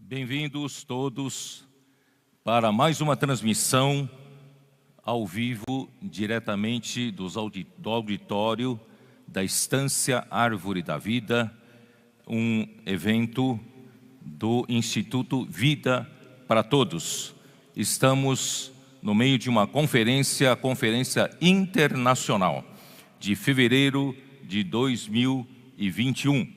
Bem-vindos todos para mais uma transmissão ao vivo, diretamente do auditório da Estância Árvore da Vida, um evento do Instituto Vida para Todos. Estamos no meio de uma conferência, a Conferência Internacional de fevereiro de 2021.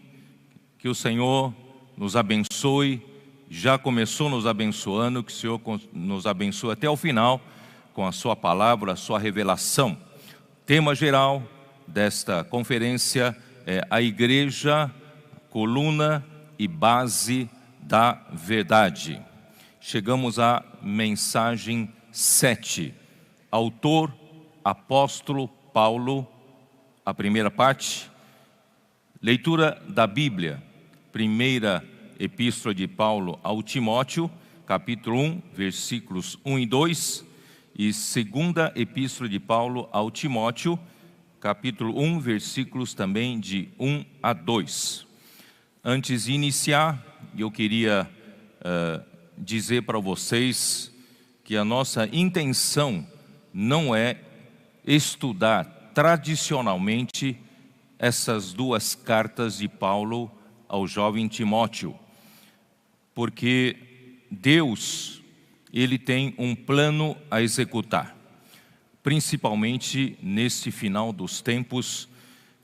Que o Senhor nos abençoe. Já começou nos abençoando, que o Senhor nos abençoe até o final, com a sua palavra, a sua revelação. Tema geral desta conferência é a Igreja, coluna e base da verdade. Chegamos à mensagem 7. Autor, apóstolo Paulo, a primeira parte. Leitura da Bíblia, primeira Epístola de Paulo ao Timóteo, capítulo 1, versículos 1 e 2, e segunda Epístola de Paulo ao Timóteo, capítulo 1, versículos também de 1 a 2. Antes de iniciar, eu queria dizer para vocês que a nossa intenção não é estudar tradicionalmente essas duas cartas de Paulo ao jovem Timóteo, porque Deus, Ele tem um plano a executar. Principalmente neste final dos tempos,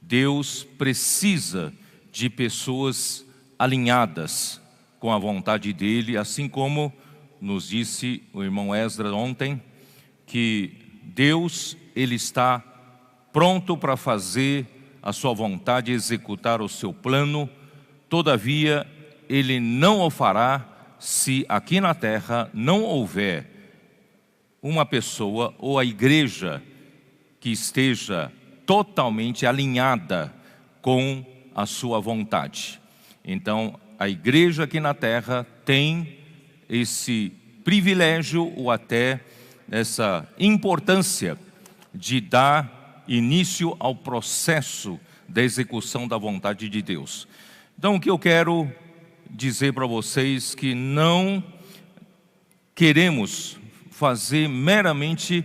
Deus precisa de pessoas alinhadas com a vontade dEle, assim como nos disse o irmão Esdras ontem, que Deus, Ele está pronto para fazer a sua vontade, executar o seu plano. Todavia, Ele não o fará se aqui na terra não houver uma pessoa ou a igreja que esteja totalmente alinhada com a sua vontade. Então, a igreja aqui na terra tem esse privilégio ou até essa importância de dar início ao processo da execução da vontade de Deus. Então, o que eu quero dizer para vocês que não queremos fazer meramente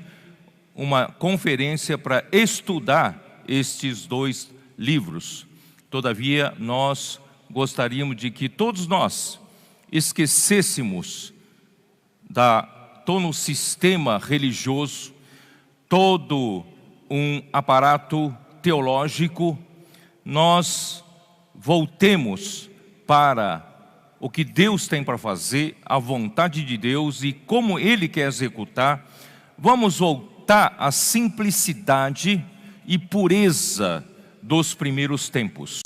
uma conferência para estudar estes dois livros. Todavia, nós gostaríamos de que todos nós esquecêssemos todo um sistema religioso, todo um aparato teológico, nós voltemos para o que Deus tem para fazer, a vontade de Deus e como Ele quer executar. Vamos voltar à simplicidade e pureza dos primeiros tempos.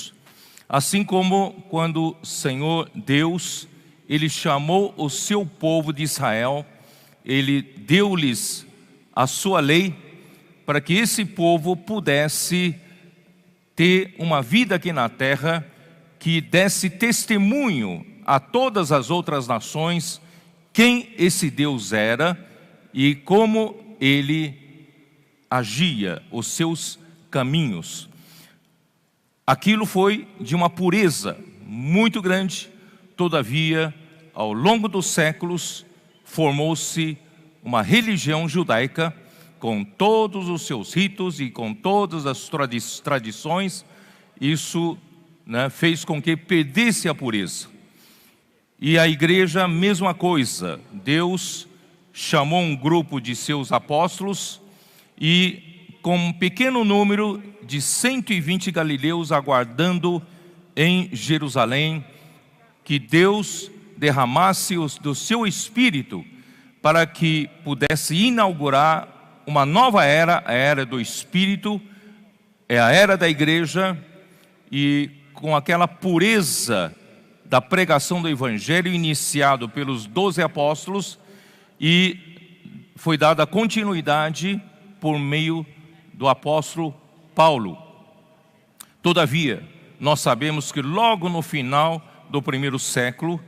Assim como quando o Senhor Deus, Ele chamou o seu povo de Israel, Ele deu-lhes a sua lei para que esse povo pudesse ter uma vida aqui na terra que desse testemunho a todas as outras nações quem esse Deus era e como Ele agia, os seus caminhos. Aquilo foi de uma pureza muito grande. Todavia, ao longo dos séculos, formou-se uma religião judaica com todos os seus ritos e com todas as tradições. Isso fez com que perdesse a pureza. E a igreja, a mesma coisa. Deus chamou um grupo de seus apóstolos e com um pequeno número de 120 galileus aguardando em Jerusalém que Deus derramasse do seu Espírito para que pudesse inaugurar uma nova era, a era do Espírito, é a era da igreja, e com aquela pureza da pregação do Evangelho iniciado pelos 12 apóstolos, e foi dada continuidade por meio do apóstolo Paulo. Todavia, nós sabemos que logo no final do primeiro século,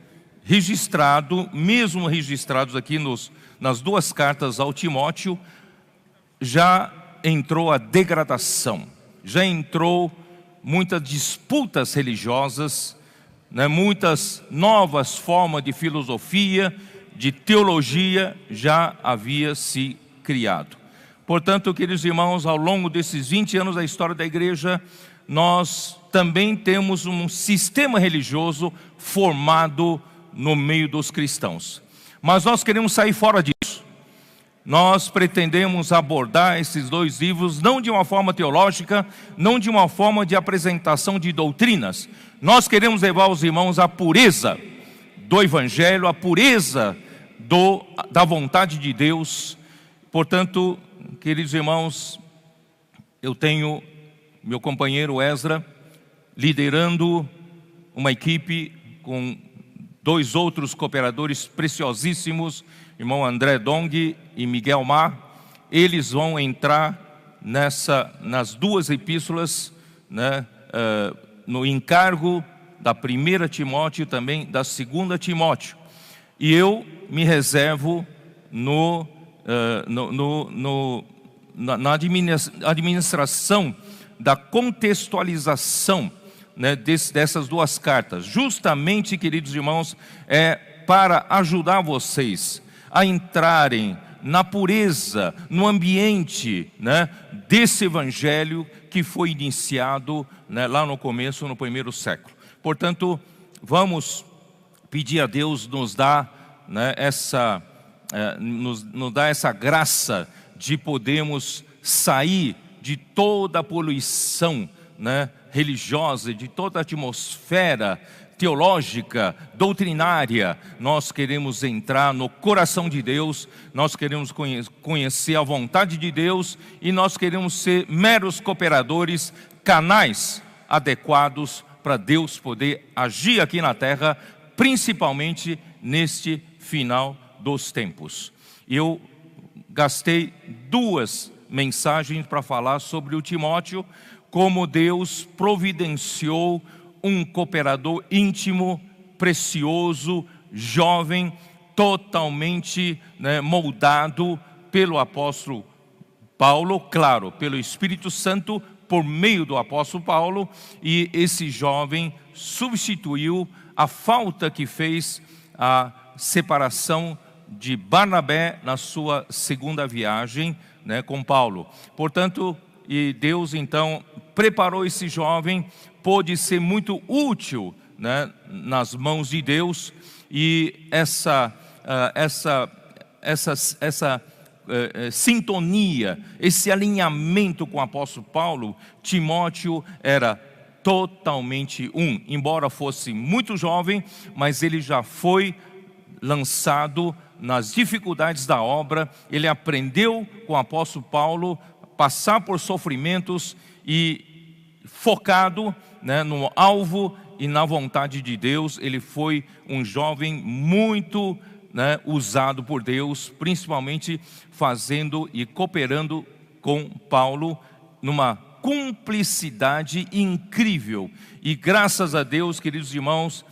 mesmo registrados aqui nas duas cartas ao Timóteo, já entrou a degradação, já entrou muitas disputas religiosas, né, muitas novas formas de filosofia, de teologia já havia se criado. Portanto, queridos irmãos, ao longo desses 20 anos da história da igreja, nós também temos um sistema religioso formado no meio dos cristãos. Mas nós queremos sair fora disso. Nós pretendemos abordar esses dois livros não de uma forma teológica, não de uma forma de apresentação de doutrinas. Nós queremos levar os irmãos à pureza do Evangelho, à pureza da vontade de Deus. Portanto, queridos irmãos, eu tenho meu companheiro Ezra liderando uma equipe com dois outros cooperadores preciosíssimos, irmão André Dong e Miguel Mar. Eles vão entrar nas duas epístolas, né, no encargo da 1 Timóteo e também da 2 Timóteo. E eu me reservo na administração da contextualização, né, dessas duas cartas. Justamente, queridos irmãos, para ajudar vocês a entrarem na pureza, no ambiente, né, desse evangelho que foi iniciado, né, lá no começo, no primeiro século. Portanto, vamos pedir a Deus nos dar, né, nos dar essa graça de podermos sair de toda a poluição, né, religiosa, de toda a atmosfera teológica, doutrinária. Nós queremos entrar no coração de Deus, nós queremos conhecer a vontade de Deus e nós queremos ser meros cooperadores, canais adequados para Deus poder agir aqui na terra, principalmente neste final dos tempos. Eu gastei 2 mensagens para falar sobre o Timóteo, como Deus providenciou um cooperador íntimo, precioso, jovem, totalmente, né, moldado pelo apóstolo Paulo, claro, pelo Espírito Santo, por meio do apóstolo Paulo, e esse jovem substituiu a falta que fez a separação de Barnabé na sua segunda viagem, né, com Paulo. Portanto, e Deus então preparou esse jovem, pôde ser muito útil, né, nas mãos de Deus, e essa sintonia, esse alinhamento com o apóstolo Paulo, Timóteo era totalmente embora fosse muito jovem, mas ele já foi lançado nas dificuldades da obra. Ele aprendeu com o apóstolo Paulo passar por sofrimentos e focado, né, no alvo e na vontade de Deus. Ele foi um jovem muito, né, usado por Deus, principalmente fazendo e cooperando com Paulo numa cumplicidade incrível. E graças a Deus, queridos irmãos,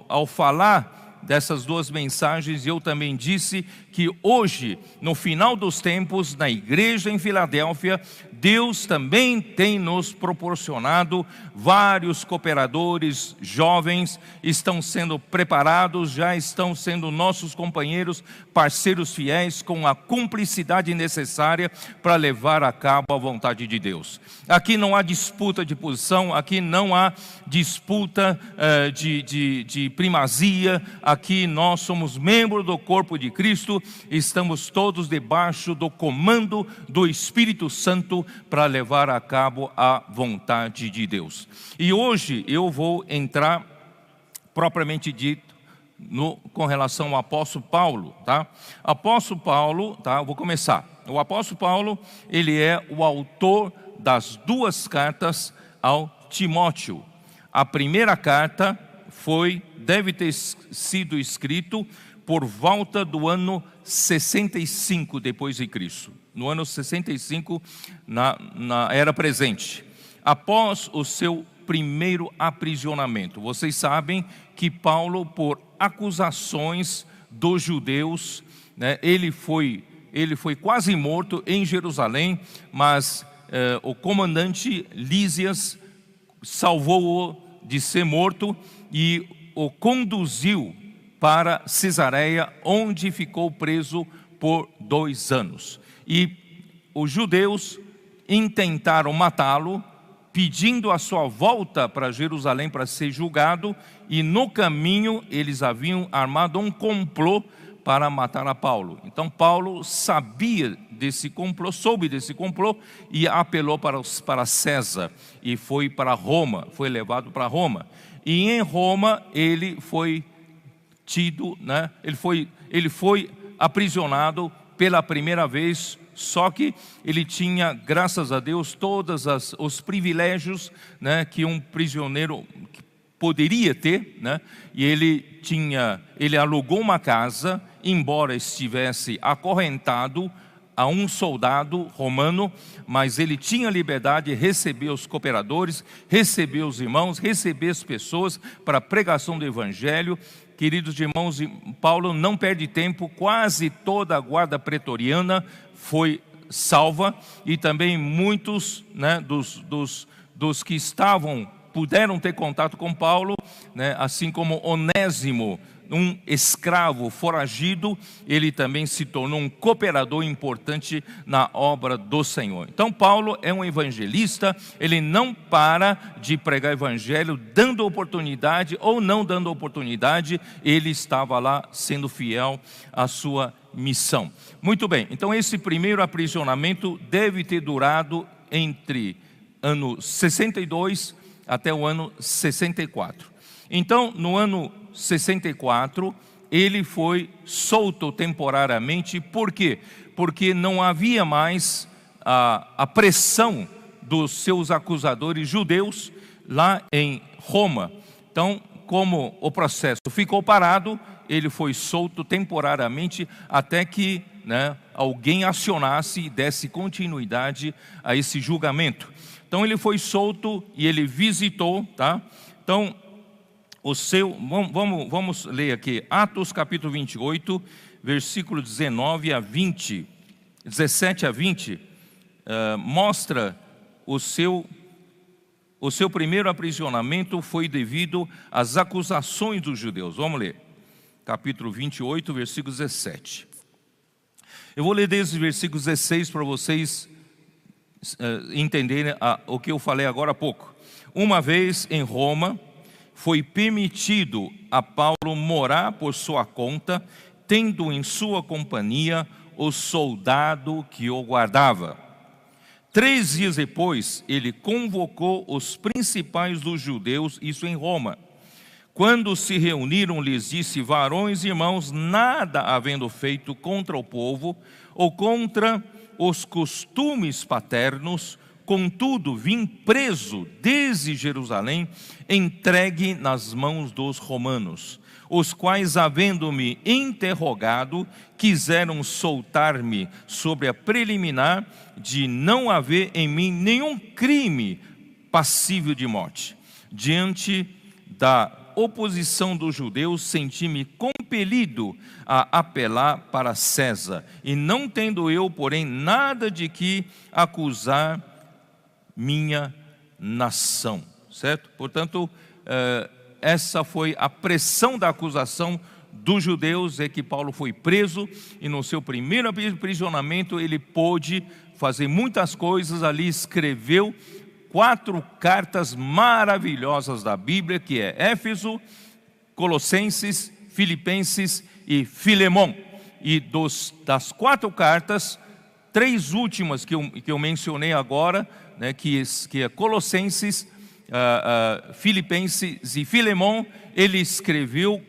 ao falar dessas 2 mensagens, eu também disse que hoje, no final dos tempos, na igreja em Filadélfia, Deus também tem nos proporcionado vários cooperadores jovens, estão sendo preparados, já estão sendo nossos companheiros, parceiros fiéis, com a cumplicidade necessária para levar a cabo a vontade de Deus. Aqui não há disputa de posição, aqui não há disputa de primazia. Aqui nós somos membros do corpo de Cristo, estamos todos debaixo do comando do Espírito Santo para levar a cabo a vontade de Deus. E hoje eu vou entrar propriamente dito com relação ao apóstolo Paulo, tá? Apóstolo Paulo, tá? Eu vou começar. O apóstolo Paulo, ele é o autor das 2 cartas ao Timóteo. A primeira carta deve ter sido escrito por volta do ano 65 depois de Cristo. No ano 65, na era presente, após o seu primeiro aprisionamento. Vocês sabem que Paulo, por acusações dos judeus, né, ele foi quase morto em Jerusalém, mas o comandante Lísias salvou-o de ser morto e o conduziu para Cesareia, onde ficou preso por 2 anos. E os judeus intentaram matá-lo, pedindo a sua volta para Jerusalém para ser julgado, e no caminho eles haviam armado um complô para matar a Paulo. Então Paulo sabia desse complô, soube desse complô e apelou para César e foi para Roma, foi levado para Roma. E em Roma ele foi tido, né? Ele foi aprisionado pela primeira vez. Só que ele tinha, graças a Deus, todos os privilégios, né, que um prisioneiro poderia ter, né? E ele alugou uma casa, embora estivesse acorrentado a um soldado romano, mas ele tinha liberdade de receber os cooperadores, receber os irmãos, receber as pessoas para a pregação do evangelho. Queridos irmãos, Paulo não perde tempo, quase toda a guarda pretoriana foi salva, e também muitos, né, dos que puderam ter contato com Paulo, né, assim como Onésimo, um escravo foragido, ele também se tornou um cooperador importante na obra do Senhor. Então Paulo é um evangelista, ele não para de pregar evangelho, dando oportunidade ou não dando oportunidade, ele estava lá sendo fiel à sua missão. Muito bem, então esse primeiro aprisionamento deve ter durado entre ano 62 até o ano 64. Então, no ano 64, ele foi solto temporariamente. Por quê? Porque não havia mais a pressão dos seus acusadores judeus lá em Roma. Então, como o processo ficou parado, ele foi solto temporariamente até que, né, alguém acionasse e desse continuidade a esse julgamento. Então ele foi solto e ele visitou, tá? Então vamos ler aqui Atos capítulo 28, versículo 19 a 20, 17 a 20, mostra o seu primeiro aprisionamento foi devido às acusações dos judeus. Vamos ler, capítulo 28, versículo 17. Eu vou ler desde o versículo 16 para vocês entenderem o que eu falei agora há pouco. Uma vez em Roma, foi permitido a Paulo morar por sua conta, tendo em sua companhia o soldado que o guardava. 3 dias depois, ele convocou os principais dos judeus, isso em Roma. Quando se reuniram, lhes disse: varões e irmãos, nada havendo feito contra o povo ou contra os costumes paternos, contudo vim preso desde Jerusalém, entregue nas mãos dos romanos, os quais, havendo-me interrogado, quiseram soltar-me sobre a preliminar de não haver em mim nenhum crime passível de morte. Diante da oposição dos judeus, senti-me compelido a apelar para César, e não tendo eu, porém, nada de que acusar minha nação, certo? Portanto, essa foi a pressão da acusação dos judeus, é que Paulo foi preso, e no seu primeiro aprisionamento ele pôde fazer muitas coisas ali, escreveu 4 cartas maravilhosas da Bíblia, que é Éfeso, Colossenses, Filipenses e Filemão. E das 4 cartas, 3 últimas que eu mencionei agora, né, que é Colossenses, Filipenses e Filemão, ele escreveu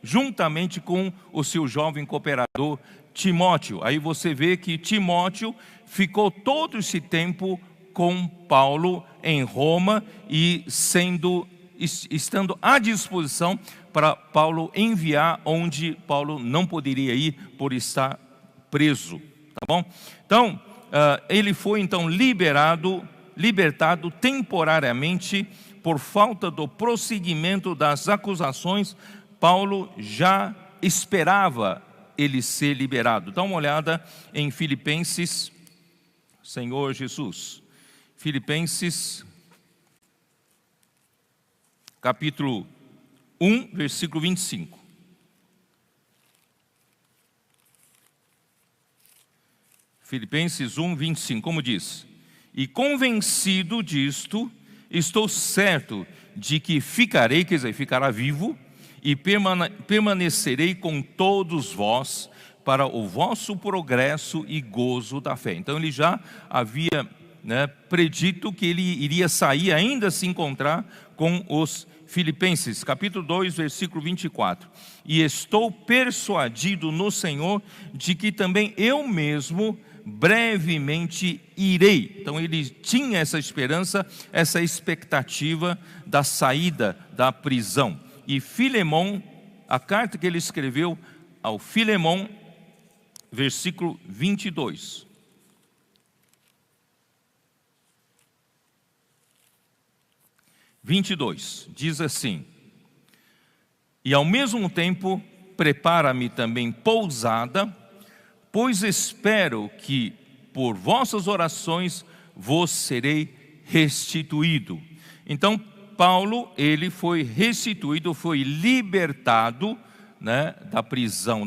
juntamente com o seu jovem cooperador Timóteo. Aí você vê que Timóteo ficou todo esse tempo com Paulo em Roma e sendo estando à disposição para Paulo enviar onde Paulo não poderia ir por estar preso, tá bom? Então, ele foi então libertado temporariamente por falta do prosseguimento das acusações. Paulo já esperava ele ser liberado. Dá uma olhada em Filipenses, Senhor Jesus. Filipenses, capítulo 1, versículo 25. Filipenses 1, 25, como diz: e convencido disto, estou certo de que ficarei, quer dizer, ficará vivo, e permanecerei com todos vós para o vosso progresso e gozo da fé. Então ele já havia predito que ele iria sair, ainda se encontrar com os filipenses. Capítulo 2, versículo 24. E estou persuadido no Senhor de que também eu mesmo brevemente irei. Então ele tinha essa esperança, essa expectativa da saída da prisão. E Filemão, a carta que ele escreveu ao Filemão, versículo 22. Diz assim: e ao mesmo tempo prepara-me também pousada, pois espero que por vossas orações vos serei restituído. Então Paulo, ele foi restituído, foi libertado da prisão,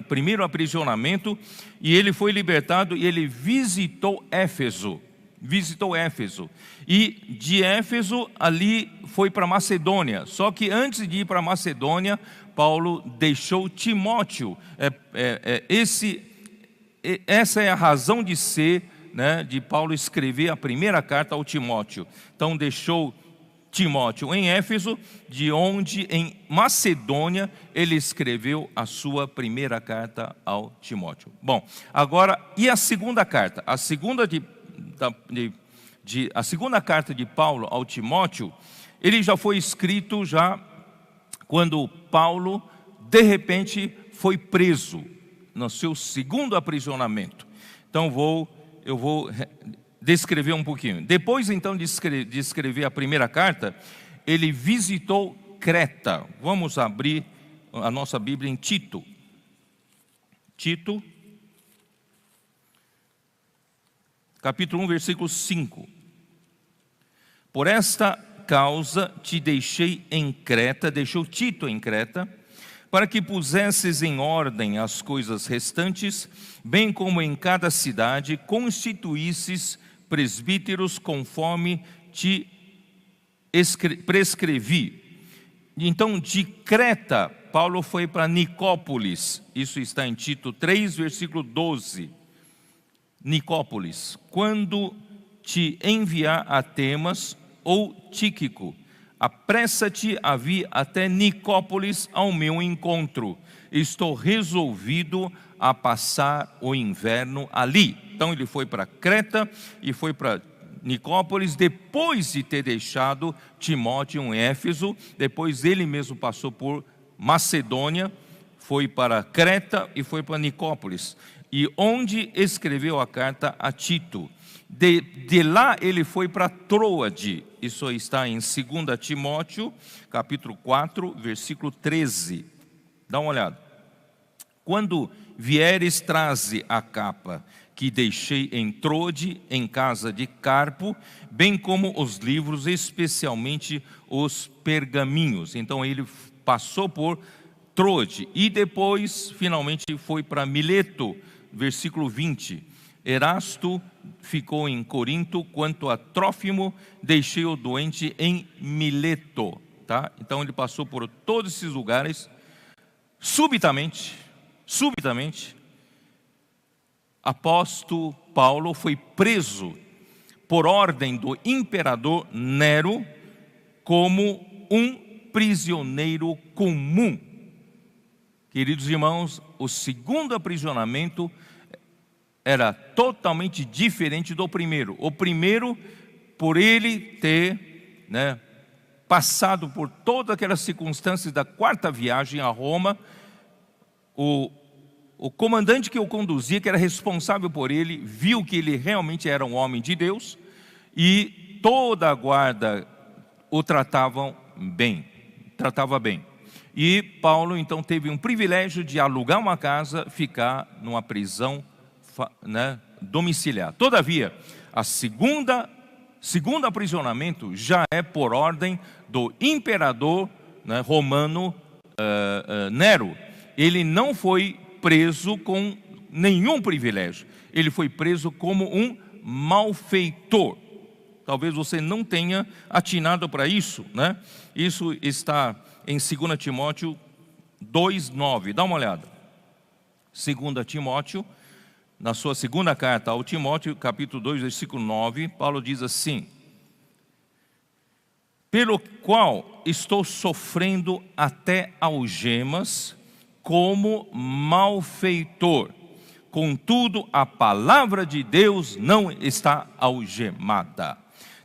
primeiro aprisionamento, e ele foi libertado e ele visitou Éfeso. E de Éfeso ali foi para Macedônia. Só que antes de ir para Macedônia, Paulo deixou Timóteo. Essa é a razão de ser, de Paulo escrever a primeira carta ao Timóteo. Então deixou Timóteo em Éfeso, de onde em Macedônia ele escreveu a sua primeira carta ao Timóteo. Bom, agora, e a segunda carta? A segunda carta de Paulo ao Timóteo, ele já foi escrito quando Paulo de repente foi preso no seu segundo aprisionamento. Então eu vou descrever um pouquinho. Depois então de escrever a primeira carta, ele visitou Creta. Vamos abrir a nossa Bíblia em Tito, capítulo 1, versículo 5. Por esta causa te deixei em Creta, deixou Tito em Creta, para que pusesses em ordem as coisas restantes, bem como em cada cidade constituísses presbíteros conforme te prescrevi. Então de Creta, Paulo foi para Nicópolis. Isso está em Tito 3, versículo 12. Nicópolis: quando te enviar a Temas ou Tíquico, apressa-te a vir até Nicópolis ao meu encontro. Estou resolvido a passar o inverno ali. Então ele foi para Creta e foi para Nicópolis, depois de ter deixado Timóteo em Éfeso. Depois ele mesmo passou por Macedônia, foi para Creta e foi para Nicópolis, e onde escreveu a carta a Tito. De lá ele foi para Troade. Isso está em 2 Timóteo, capítulo 4, versículo 13. Dá uma olhada. Quando vieres, traze a capa que deixei em Troade, em casa de Carpo, bem como os livros, especialmente os pergaminhos. Então ele passou por Troade e depois finalmente foi para Mileto, versículo 20. Erasto ficou em Corinto, quanto a Trófimo deixei o doente em Mileto, tá? Então ele passou por todos esses lugares. Subitamente, apóstolo Paulo foi preso por ordem do imperador Nero como um prisioneiro comum. Queridos irmãos, o segundo aprisionamento era totalmente diferente do primeiro. O primeiro, por ele ter passado por todas aquelas circunstâncias da quarta viagem a Roma, o comandante que o conduzia, que era responsável por ele, viu que ele realmente era um homem de Deus, e toda a guarda o tratava bem. E Paulo então teve um privilégio de alugar uma casa, ficar numa prisão, né, domiciliar. Todavia, a segundo aprisionamento já é por ordem do imperador, né, romano, Nero. Ele não foi preso com nenhum privilégio. Ele foi preso como um malfeitor. Talvez você não tenha atinado para isso, né? Isso está em 2 Timóteo 2:9. Dá uma olhada. 2 Timóteo, na sua segunda carta ao Timóteo, capítulo 2, versículo 9, Paulo diz assim: pelo qual estou sofrendo até algemas como malfeitor. Contudo, a palavra de Deus não está algemada.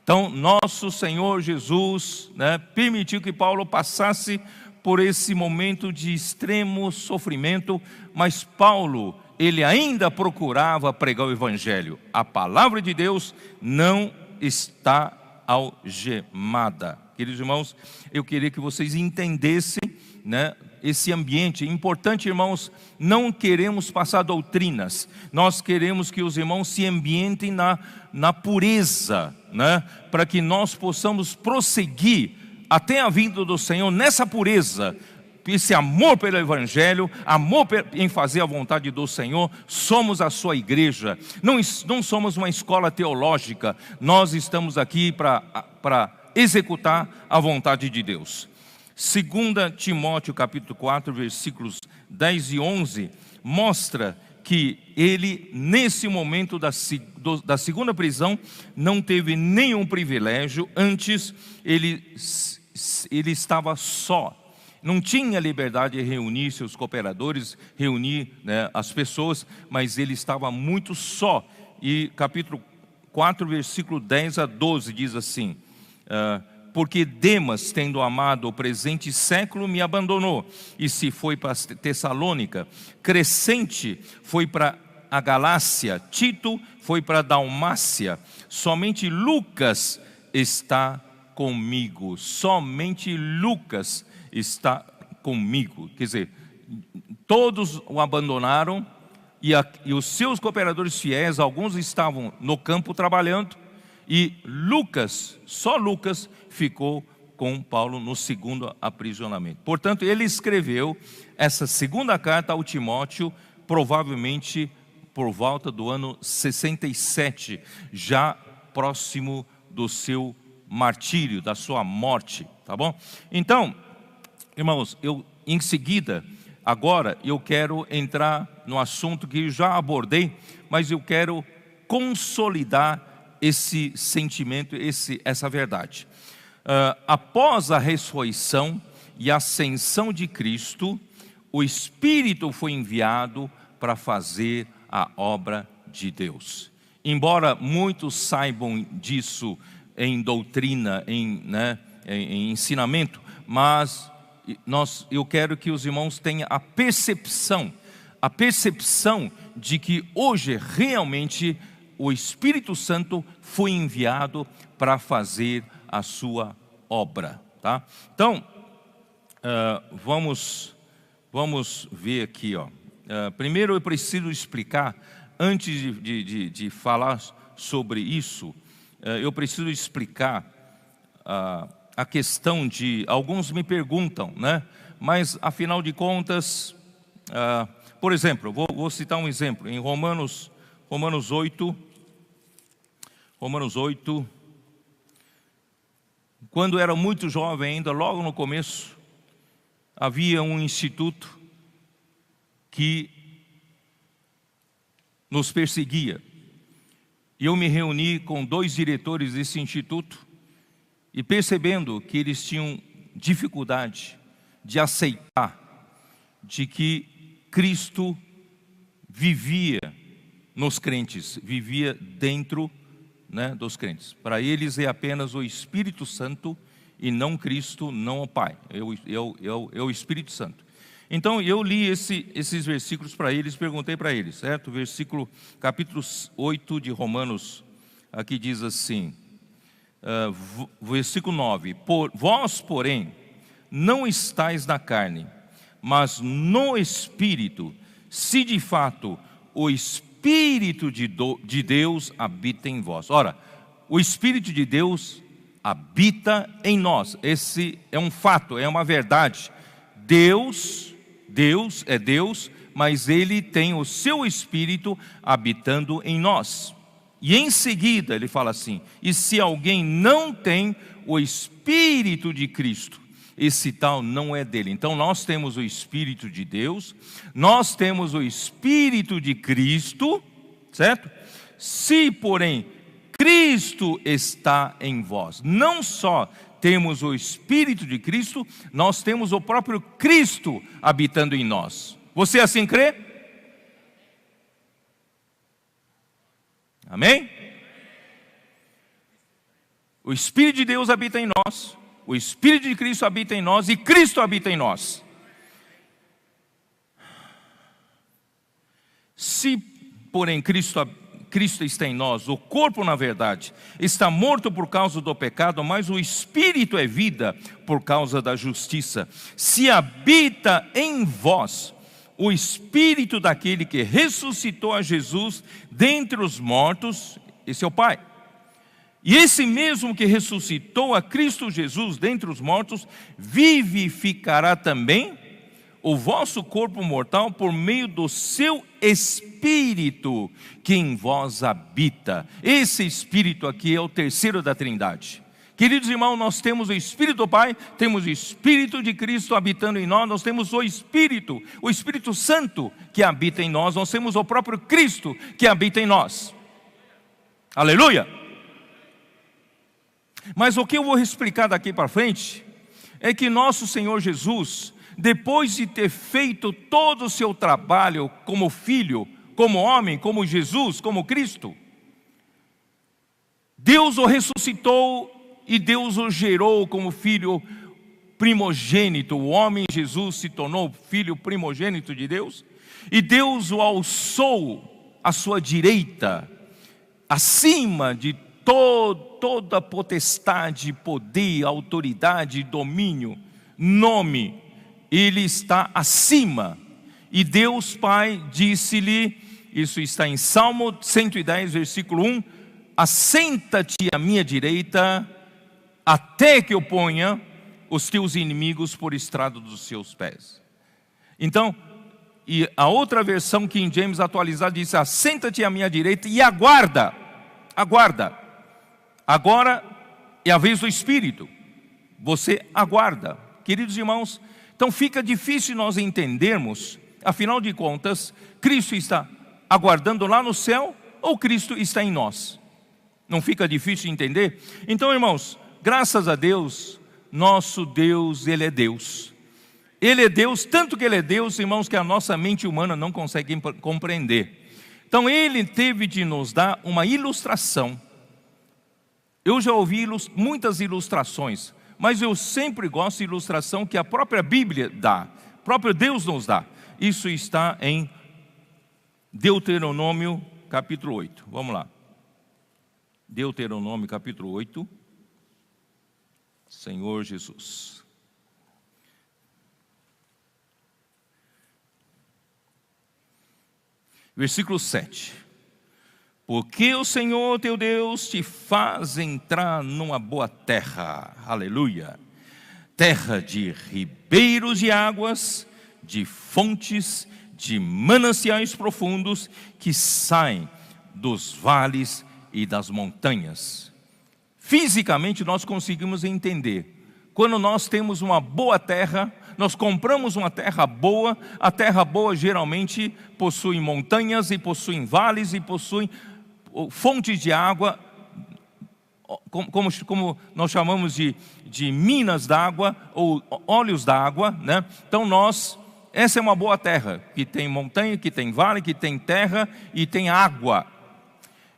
Então, nosso Senhor Jesus, né, permitiu que Paulo passasse por esse momento de extremo sofrimento, mas Paulo, ele ainda procurava pregar o Evangelho. A palavra de Deus não está algemada. Queridos irmãos, eu queria que vocês entendessem, né, esse ambiente. É importante, irmãos, não queremos passar doutrinas. Nós queremos que os irmãos se ambientem na pureza, né, para que nós possamos prosseguir até a vinda do Senhor nessa pureza. Esse amor pelo Evangelho, amor em fazer a vontade do Senhor. Somos a sua igreja, não somos uma escola teológica. Nós estamos aqui para executar a vontade de Deus. 2 Timóteo capítulo 4, versículos 10 e 11, mostra que ele, nesse momento da segunda prisão, não teve nenhum privilégio. Antes, ele estava só. Não tinha liberdade de reunir seus cooperadores, reunir, né, as pessoas, mas ele estava muito só. E capítulo 4, versículo 10 a 12 diz assim: porque Demas, tendo amado o presente século, me abandonou, e se foi para Tessalônica. Crescente foi para a Galácia, Tito foi para a Dalmácia. Somente Lucas está comigo. Somente Lucas está comigo. Quer dizer, todos o abandonaram, e os seus cooperadores fiéis, alguns estavam no campo trabalhando, e Lucas, só Lucas, ficou com Paulo no segundo aprisionamento. Portanto, ele escreveu essa segunda carta ao Timóteo, provavelmente por volta do ano 67, já próximo do seu martírio, da sua morte, tá bom? Então, irmãos, em seguida, agora eu quero entrar no assunto que eu já abordei, mas eu quero consolidar esse sentimento, essa verdade. Após a ressurreição e ascensão de Cristo, o Espírito foi enviado para fazer a obra de Deus. Embora muitos saibam disso em doutrina, em ensinamento, mas eu quero que os irmãos tenham a percepção de que hoje realmente o Espírito Santo foi enviado para fazer a sua obra, tá? Então, vamos ver aqui, ó. Primeiro eu preciso explicar, antes de falar sobre isso, eu preciso explicar a questão de, alguns me perguntam, né? Mas afinal de contas, por exemplo, vou citar um exemplo, em Romanos 8, quando era muito jovem ainda, logo no começo, havia um instituto que nos perseguia. E eu me reuni com 2 diretores desse instituto, e percebendo que eles tinham dificuldade de aceitar de que Cristo vivia nos crentes, vivia dentro, né, dos crentes. Para eles é apenas o Espírito Santo e não Cristo, não o Pai, é o Espírito Santo. Então eu li esses versículos para eles, perguntei para eles, certo? Capítulo 8 de Romanos, aqui diz assim, versículo 9: Vós, porém, não estáis na carne, mas no Espírito, se de fato o Espírito de Deus habita em vós. Ora, o Espírito de Deus habita em nós. Esse é um fato, é uma verdade. Deus é Deus, mas Ele tem o seu Espírito habitando em nós. E em seguida ele fala assim: e se alguém não tem o Espírito de Cristo, esse tal não é dele. Então nós temos o Espírito de Deus, nós temos o Espírito de Cristo, certo? Se porém Cristo está em vós, não só temos o Espírito de Cristo, nós temos o próprio Cristo habitando em nós. Você assim crê? Amém? O Espírito de Deus habita em nós, o Espírito de Cristo habita em nós e Cristo habita em nós. Se, porém, Cristo está em nós, o corpo, na verdade, está morto por causa do pecado, mas o Espírito é vida por causa da justiça. Se habita em vós o Espírito daquele que ressuscitou a Jesus dentre os mortos, esse é o Pai. E esse mesmo que ressuscitou a Cristo Jesus dentre os mortos, vivificará também o vosso corpo mortal por meio do seu Espírito que em vós habita. Esse Espírito aqui é o terceiro da Trindade. Queridos irmãos, nós temos o Espírito do Pai, temos o Espírito de Cristo habitando em nós, nós temos o Espírito Santo que habita em nós, nós temos o próprio Cristo que habita em nós. Aleluia! Mas o que eu vou explicar daqui para frente é que nosso Senhor Jesus, depois de ter feito todo o seu trabalho como filho, como homem, como Jesus, como Cristo, Deus o ressuscitou e Deus o gerou como filho primogênito. O homem Jesus se tornou filho primogênito de Deus, e Deus o alçou à sua direita, acima de toda potestade, poder, autoridade, domínio, nome. Ele está acima. E Deus Pai disse-lhe, isso está em Salmo 110, versículo 1: assenta-te à minha direita, até que eu ponha os teus inimigos por estrado dos seus pés. Então, e a outra versão, King James atualizada, diz: assenta-te à minha direita e aguarda. Agora é a vez do Espírito. Você aguarda. Queridos irmãos, então fica difícil nós entendermos, afinal de contas, Cristo está aguardando lá no céu ou Cristo está em nós? Não fica difícil entender? Então, irmãos, graças a Deus, nosso Deus, Ele é Deus. Ele é Deus, tanto que Ele é Deus, irmãos, que a nossa mente humana não consegue compreender. Então Ele teve de nos dar uma ilustração. Eu já ouvi muitas ilustrações, mas eu sempre gosto de ilustração que a própria Bíblia dá, o próprio Deus nos dá. Isso está em Deuteronômio capítulo 8. Vamos lá. Deuteronômio capítulo 8. Senhor Jesus. Versículo 7. Porque o Senhor teu Deus te faz entrar numa boa terra, aleluia, terra de ribeiros de águas, de fontes, de mananciais profundos, que saem dos vales e das montanhas. Fisicamente nós conseguimos entender, quando nós temos uma boa terra, nós compramos uma terra boa, a terra boa geralmente possui montanhas e possui vales e possui fontes de água, como nós chamamos de minas d'água ou óleos d'água, né? Então essa é uma boa terra, que tem montanha, que tem vale, que tem terra e tem água.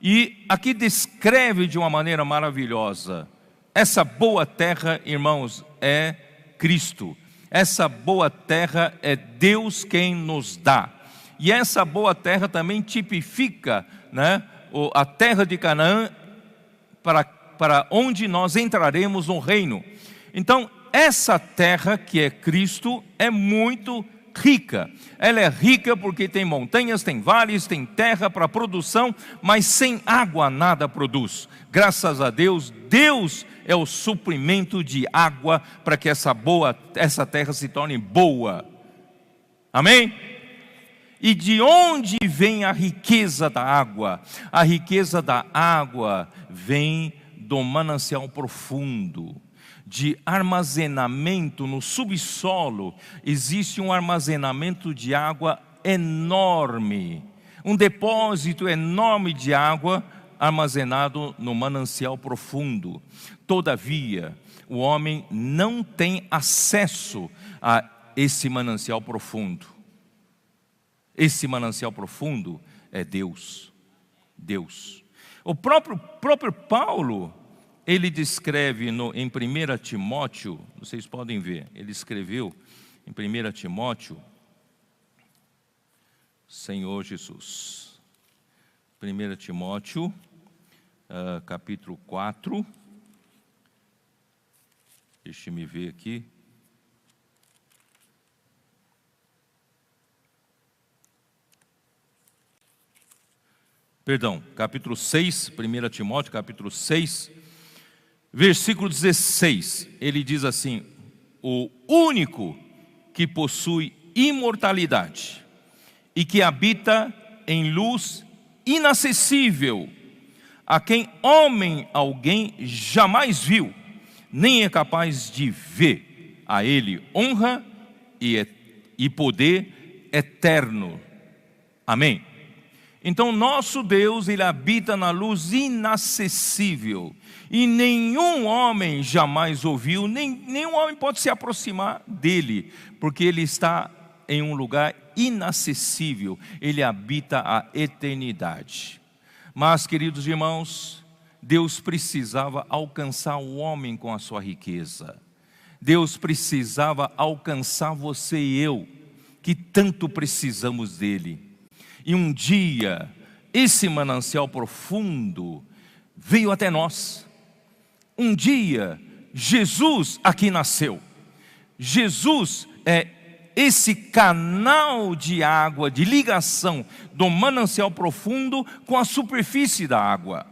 E aqui descreve de uma maneira maravilhosa essa boa terra, irmãos, é Cristo. Essa boa terra é Deus quem nos dá. E essa boa terra também tipifica, né, a terra de Canaã, para onde nós entraremos no reino. Então, essa terra que é Cristo é muito rica. Ela é rica porque tem montanhas, tem vales, tem terra para produção, mas sem água nada produz. Graças a Deus, Deus é o suprimento de água para que essa terra se torne boa. Amém? E de onde vem a riqueza da água? A riqueza da água vem do manancial profundo, de armazenamento no subsolo. Existe um armazenamento de água enorme, um depósito enorme de água armazenado no manancial profundo. Todavia, o homem não tem acesso a esse manancial profundo. Esse manancial profundo é Deus. Deus. O próprio Paulo, ele descreve em 1 Timóteo, vocês podem ver, ele escreveu em 1 Timóteo, Senhor Jesus. 1 Timóteo, capítulo 4. Deixe-me ver aqui. Perdão, capítulo 6, 1 Timóteo, capítulo 6, versículo 16. Ele diz assim: o único que possui imortalidade e que habita em luz inacessível, a quem alguém jamais viu, nem é capaz de ver, a ele honra e poder eterno. Amém? Então nosso Deus, ele habita na luz inacessível, e nenhum homem jamais ouviu, nenhum homem pode se aproximar dele, porque ele está em um lugar inacessível, ele habita a eternidade. Mas, queridos irmãos, Deus precisava alcançar o homem com a sua riqueza. Deus precisava alcançar você e eu, que tanto precisamos dele. E um dia, esse manancial profundo veio até nós. Um dia, Jesus aqui nasceu. Jesus é esse canal de água, de ligação do manancial profundo com a superfície da água.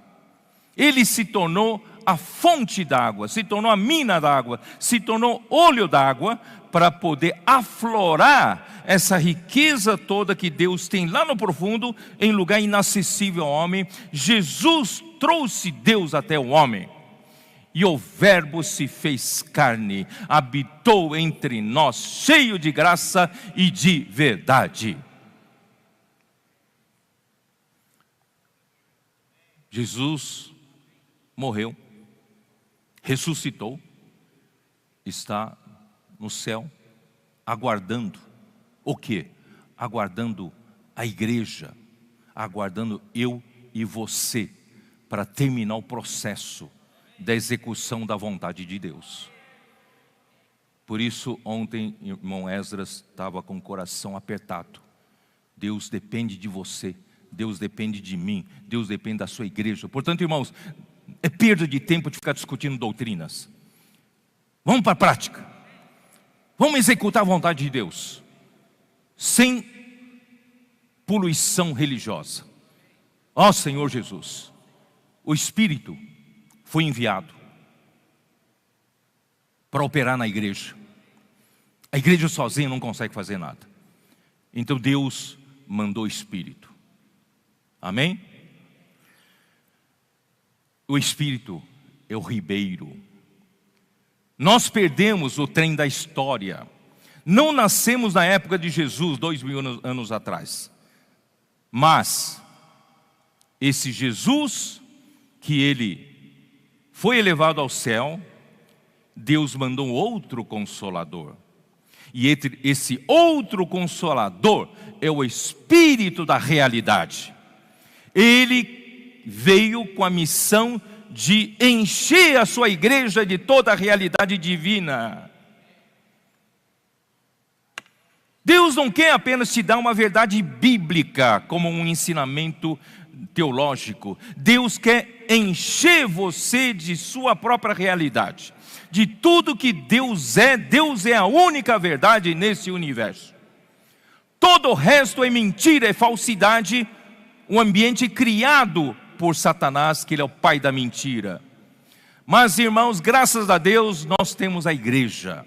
Ele se tornou a fonte d'água, se tornou a mina d'água, se tornou olho d'água, para poder aflorar essa riqueza toda que Deus tem lá no profundo, em lugar inacessível ao homem. Jesus trouxe Deus até o homem, e o Verbo se fez carne, habitou entre nós, cheio de graça e de verdade. Jesus morreu, ressuscitou, está no céu, aguardando o quê? Aguardando a igreja, aguardando eu e você, para terminar o processo da execução da vontade de Deus. Por isso ontem, irmão Esdras estava com o coração apertado. Deus depende de você, Deus depende de mim, Deus depende da sua igreja. Portanto, irmãos, é perda de tempo de ficar discutindo doutrinas. Vamos para a prática. Vamos executar a vontade de Deus, sem poluição religiosa. Ó Senhor Jesus, o Espírito foi enviado para operar na igreja. A igreja sozinha não consegue fazer nada. Então Deus mandou o Espírito. Amém? O Espírito é o ribeiro. Nós perdemos o trem da história. Não nascemos na época de Jesus, 2000 anos atrás. Mas esse Jesus, que ele foi elevado ao céu, Deus mandou outro Consolador. E esse outro Consolador é o Espírito da realidade. Ele veio com a missão de encher a sua igreja de toda a realidade divina. Deus não quer apenas te dar uma verdade bíblica como um ensinamento teológico. Deus quer encher você de sua própria realidade, de tudo que Deus é. Deus é a única verdade nesse universo. Todo o resto é mentira, é falsidade, um ambiente criado por Satanás, que ele é o pai da mentira. Mas, irmãos, graças a Deus nós temos a igreja.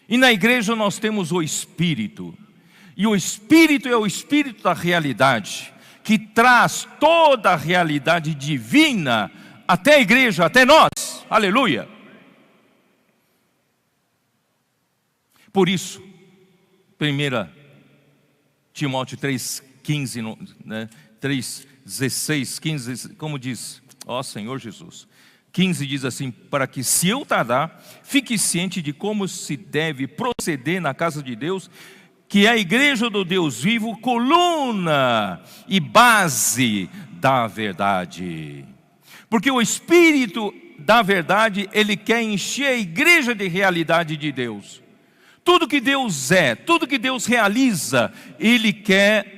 E na igreja nós temos o Espírito. E o Espírito é o Espírito da realidade, que traz toda a realidade divina até a igreja, até nós. Aleluia! Por isso, 1 Timóteo 3,15, né? 3,16, 15, como diz, ó Senhor Jesus. 15 diz assim: para que, se eu tardar, fique ciente de como se deve proceder na casa de Deus, que é a igreja do Deus vivo, coluna e base da verdade. Porque o Espírito da verdade, ele quer encher a igreja de realidade de Deus. Tudo que Deus é, tudo que Deus realiza, ele quer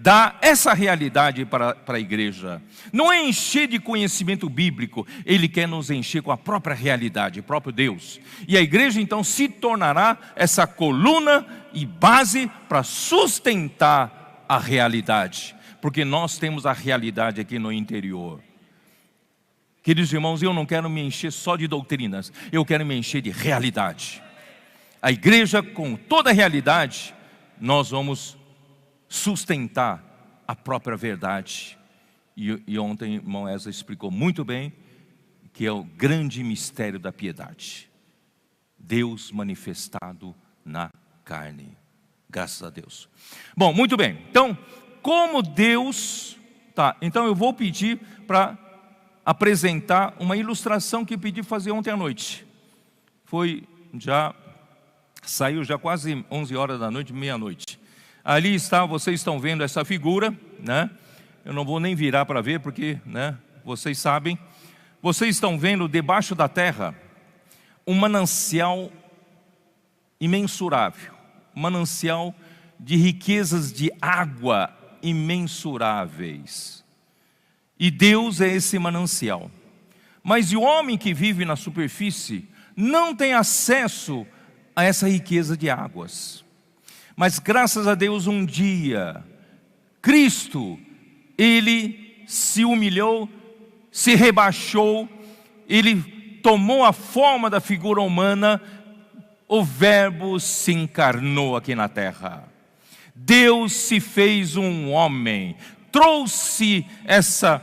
dar essa realidade para a igreja. Não é encher de conhecimento bíblico, ele quer nos encher com a própria realidade, o próprio Deus. E a igreja então se tornará essa coluna e base para sustentar a realidade, porque nós temos a realidade aqui no interior. Queridos irmãos, eu não quero me encher só de doutrinas, eu quero me encher de realidade. A igreja, com toda a realidade, nós vamos sustentar a própria verdade. E ontem o irmão Ezra explicou muito bem que é o grande mistério da piedade. Deus manifestado na carne. Graças a Deus. Bom, muito bem. Então, como Deus... Tá, então eu vou pedir para apresentar uma ilustração que eu pedi fazer ontem à noite. Saiu já quase 11 horas da noite, meia-noite. Ali está, vocês estão vendo essa figura, né? Eu não vou nem virar para ver, porque, né, vocês sabem. Vocês estão vendo debaixo da terra um manancial imensurável, um manancial de riquezas de água imensuráveis. E Deus é esse manancial. Mas o homem que vive na superfície não tem acesso a essa riqueza de águas. Mas graças a Deus, um dia, Cristo, ele se humilhou, se rebaixou, ele tomou a forma da figura humana, o Verbo se encarnou aqui na terra. Deus se fez um homem, trouxe essa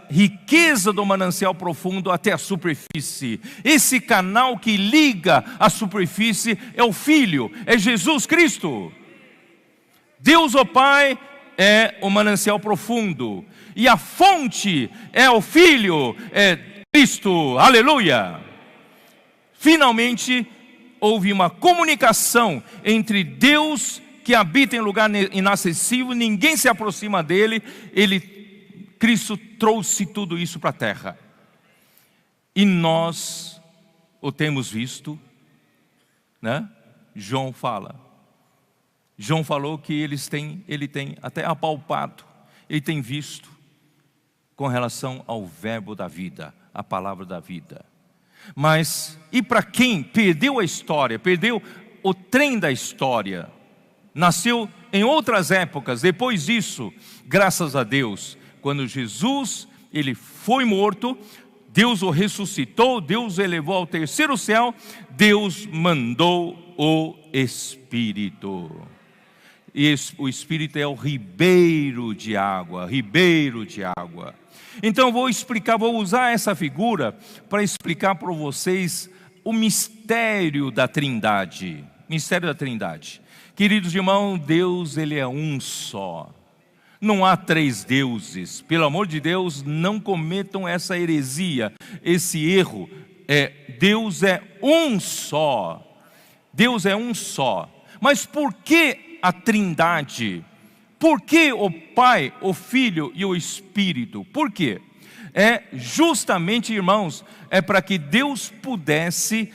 riqueza do manancial profundo até a superfície. Esse canal que liga a superfície é o Filho, é Jesus Cristo. Deus o Pai é o manancial profundo, e a fonte é o Filho, é Cristo. Aleluia! Finalmente houve uma comunicação entre Deus, que habita em lugar inacessível, ninguém se aproxima dele. Cristo trouxe tudo isso para a terra. E nós o temos visto, né? João falou que ele tem até apalpado, ele tem visto com relação ao verbo da vida, a palavra da vida. Mas, e para quem perdeu a história, perdeu o trem da história, nasceu em outras épocas, depois disso, graças a Deus, quando Jesus, ele foi morto, Deus o ressuscitou, Deus o elevou ao terceiro céu, Deus mandou o Espírito. E o Espírito é o ribeiro de água, ribeiro de água. Então vou usar essa figura para explicar para vocês o mistério da Trindade. Mistério da Trindade. Queridos irmãos, Deus, ele é um só. Não há três deuses. Pelo amor de Deus, não cometam essa heresia, esse erro. Deus é um só. Deus é um só. Mas por que a Trindade? Por que o Pai, o Filho e o Espírito? Por quê? é justamente, irmãos, é para que Deus pudesse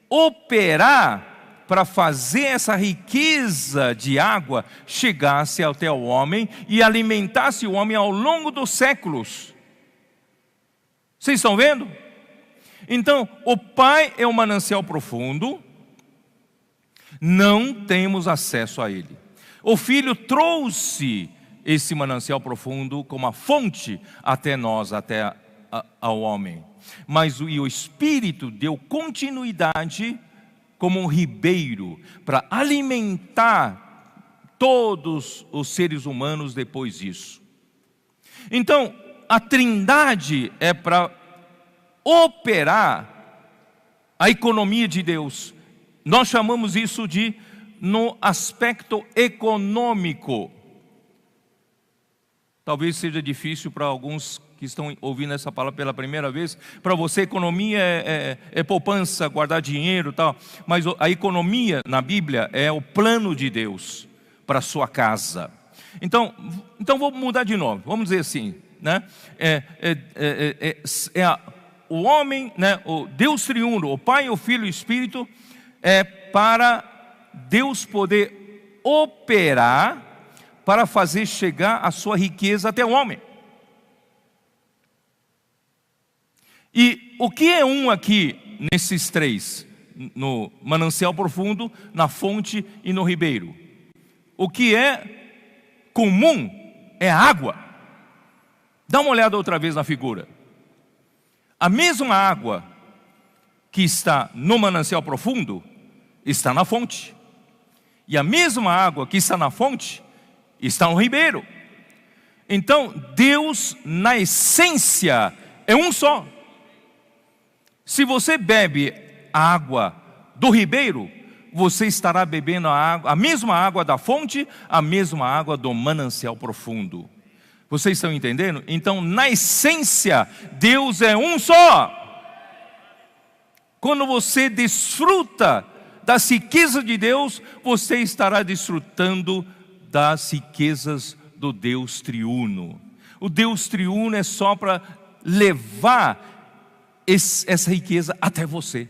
operar para fazer essa riqueza de água chegasse até o homem e alimentasse o homem ao longo dos séculos. Vocês estão vendo? Então, o Pai é um manancial profundo, não temos acesso a ele. O Filho trouxe esse manancial profundo como a fonte até nós, até ao homem. Mas o Espírito deu continuidade como um ribeiro para alimentar todos os seres humanos depois disso. Então, a Trindade é para operar a economia de Deus. Nós chamamos isso de no aspecto econômico. Talvez seja difícil para alguns que estão ouvindo essa palavra pela primeira vez. Para você, economia é poupança, guardar dinheiro e tal. Mas a economia na Bíblia é o plano de Deus para a sua casa. Então vou mudar de novo. Vamos dizer assim, né? O homem, né? O Deus triuno, o Pai, o Filho e o Espírito, é para Deus poder operar para fazer chegar a sua riqueza até o homem. E o que é um aqui nesses três? No manancial profundo, na fonte e no ribeiro. O que é comum é a água. Dá uma olhada outra vez na figura. A mesma água que está no manancial profundo está na fonte. E a mesma água que está na fonte está no ribeiro. Então, Deus, na essência, é um só. Se você bebe a água do ribeiro, você estará bebendo a mesma água da fonte, a mesma água do manancial profundo. Vocês estão entendendo? Então, na essência, Deus é um só. Quando você desfruta das riquezas de Deus, você estará desfrutando das riquezas do Deus triuno. O Deus triuno é só para levar essa riqueza até você,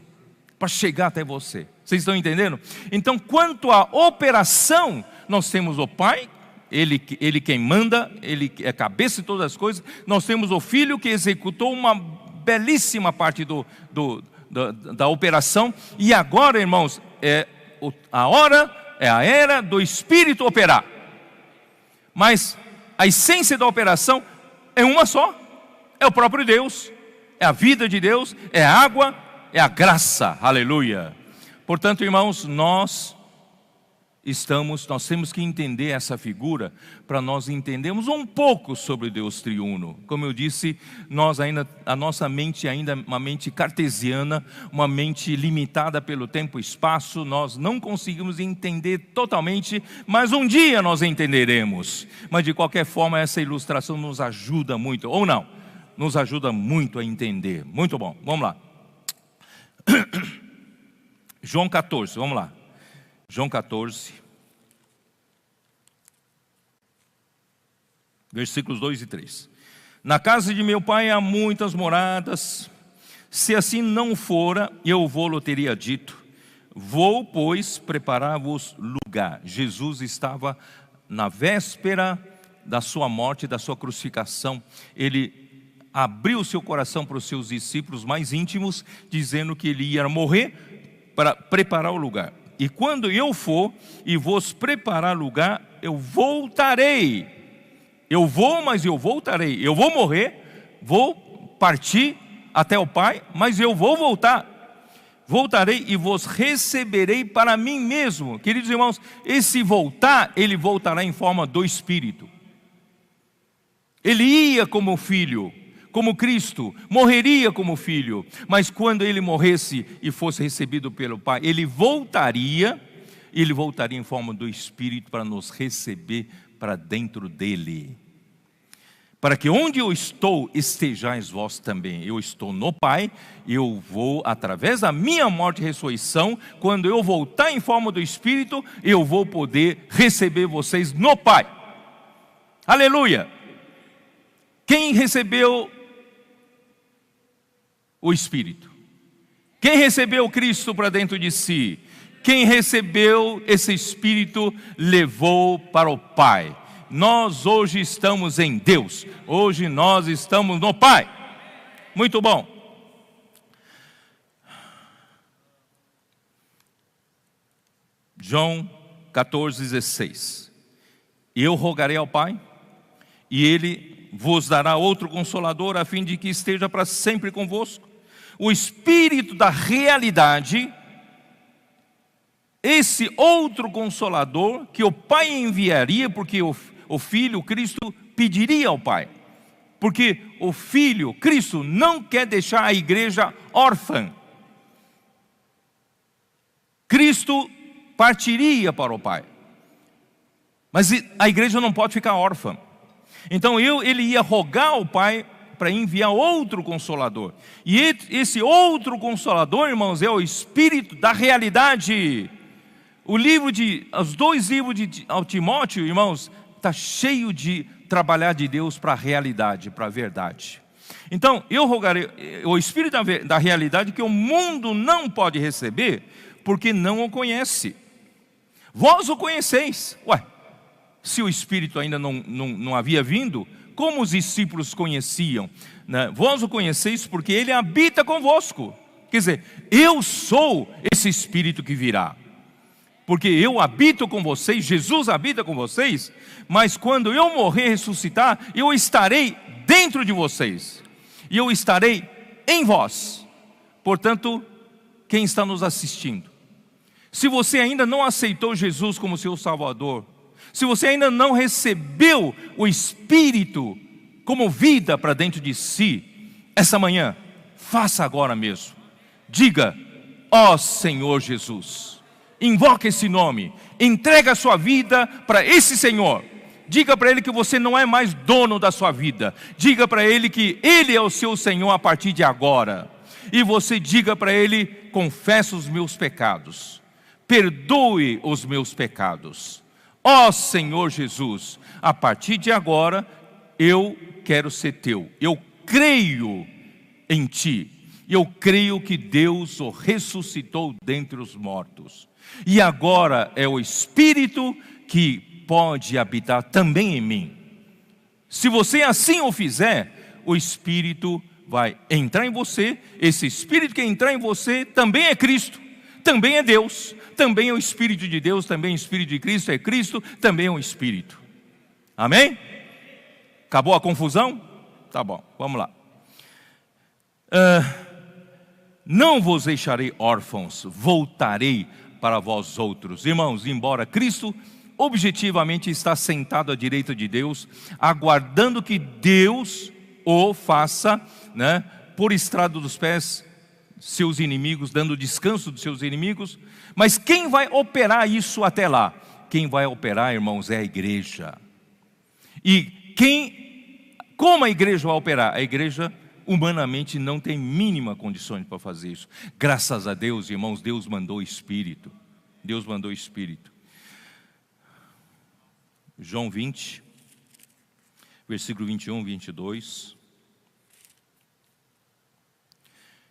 para chegar até você. Vocês estão entendendo? Então, quanto à operação, nós temos o Pai, Ele quem manda, Ele é a cabeça de todas as coisas. Nós temos o Filho que executou uma belíssima parte da operação. E agora, irmãos, a era do Espírito operar. Mas a essência da operação é uma só, é o próprio Deus, é a vida de Deus, é a água, é a graça, aleluia. Portanto, irmãos, nós temos que entender essa figura para nós entendermos um pouco sobre o Deus triuno. Como eu disse, a nossa mente ainda é uma mente cartesiana, uma mente limitada pelo tempo e espaço. Nós não conseguimos entender totalmente, mas um dia nós entenderemos. Mas de qualquer forma, essa ilustração nos ajuda muito, ou não? Nos ajuda muito a entender. Muito bom, vamos lá. João 14, vamos lá. João 14, versículos 2 e 3. Na casa de meu pai há muitas moradas, se assim não fora, eu vou-lo teria dito. Vou, pois, preparar-vos lugar. Jesus estava na véspera da sua morte, da sua crucificação. Ele abriu seu coração para os seus discípulos mais íntimos, dizendo que ele ia morrer para preparar o lugar. E quando eu for e vos preparar lugar, eu voltarei. Eu vou, mas eu voltarei. Eu vou morrer, vou partir até o Pai, mas eu vou voltar. Voltarei e vos receberei para mim mesmo. Queridos irmãos, esse voltar, ele voltará em forma do Espírito. Ele ia como filho, como Cristo, morreria como filho, mas quando ele morresse e fosse recebido pelo Pai, ele voltaria em forma do Espírito para nos receber para dentro dele. Para que onde eu estou, estejais vós também. Eu estou no Pai, eu vou, através da minha morte e ressurreição, quando eu voltar em forma do Espírito, eu vou poder receber vocês no Pai. Aleluia! Quem recebeu o Espírito. Quem recebeu Cristo para dentro de si, quem recebeu esse Espírito, levou para o Pai. Nós hoje estamos em Deus, hoje nós estamos no Pai. Muito bom. João 14,16. Eu rogarei ao Pai, e Ele vos dará outro Consolador, a fim de que esteja para sempre convosco. O Espírito da realidade, esse outro Consolador, que o Pai enviaria, porque o Filho, o Cristo, pediria ao Pai. Porque o Filho, Cristo, não quer deixar a igreja órfã. Cristo partiria para o Pai. Mas a igreja não pode ficar órfã. Então ele ia rogar ao Pai para enviar outro Consolador. E esse outro Consolador, irmãos, é o Espírito da realidade. Os 2 livros de Timóteo, irmãos, está cheio de trabalhar de Deus para a realidade, para a verdade. Então, eu rogarei o Espírito da realidade, que o mundo não pode receber, porque não o conhece. Vós o conheceis. Ué, se o Espírito ainda não havia vindo, como os discípulos conheciam? Né? Vós o conheceis porque Ele habita convosco. Quer dizer, eu sou esse Espírito que virá. Porque eu habito com vocês, Jesus habita com vocês, mas quando eu morrer e ressuscitar, eu estarei dentro de vocês, e eu estarei em vós. Portanto, quem está nos assistindo, se você ainda não aceitou Jesus como seu Salvador, se você ainda não recebeu o Espírito como vida para dentro de si, essa manhã, faça agora mesmo. Diga: ó Senhor Jesus. Invoque esse nome, entrega a sua vida para esse Senhor. Diga para Ele que você não é mais dono da sua vida. Diga para Ele que Ele é o seu Senhor a partir de agora. E você diga para Ele: confesso os meus pecados, perdoe os meus pecados. Ó Senhor Jesus, a partir de agora eu quero ser teu. Eu creio em Ti. Eu creio que Deus o ressuscitou dentre os mortos. E agora é o Espírito que pode habitar também em mim. Se você assim o fizer, o Espírito vai entrar em você. Esse Espírito que entrar em você também é Cristo, também é Deus, também é o Espírito de Deus, também é o Espírito de Cristo, é Cristo, também é um Espírito. Amém? Acabou a confusão? Tá bom, vamos lá. Não vos deixarei órfãos, voltarei para vós outros. Irmãos, embora Cristo objetivamente está sentado à direita de Deus, aguardando que Deus o faça, né, por estrado dos pés seus inimigos, dando descanso dos seus inimigos. Mas quem vai operar isso até lá? Quem vai operar, irmãos, é a igreja. E como a igreja vai operar? A igreja humanamente não tem mínima condições para fazer isso. Graças a Deus, irmãos, Deus mandou o Espírito. Deus mandou o Espírito. João 20, versículo 21, 22.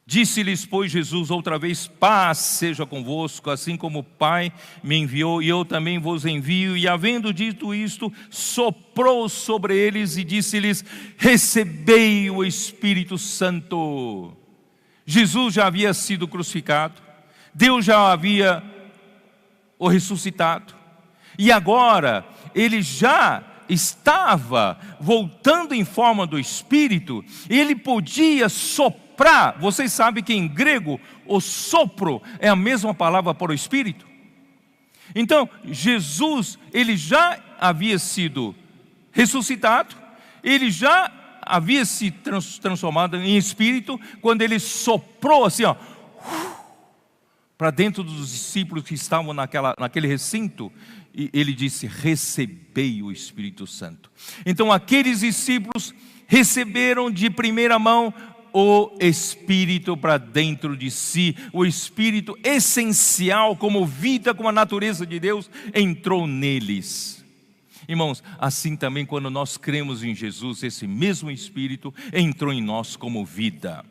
Disse-lhes, pois, Jesus outra vez: paz seja convosco, assim como o Pai me enviou, e eu também vos envio. E havendo dito isto, soprou sobre eles e disse-lhes: recebei o Espírito Santo. Jesus já havia sido crucificado, Deus já havia o ressuscitado, e agora ele já estava voltando em forma do Espírito. Ele podia soprar. Vocês sabem que em grego o sopro é a mesma palavra para o Espírito. Então Jesus, ele já havia sido ressuscitado, ele já havia se transformado em Espírito, quando ele soprou assim, ó, para dentro dos discípulos que estavam naquele recinto, e ele disse: recebei o Espírito Santo. Então aqueles discípulos receberam de primeira mão o Espírito para dentro de si. O Espírito essencial, como vida, como a natureza de Deus, entrou neles. Irmãos, assim também quando nós cremos em Jesus, esse mesmo Espírito entrou em nós como vida.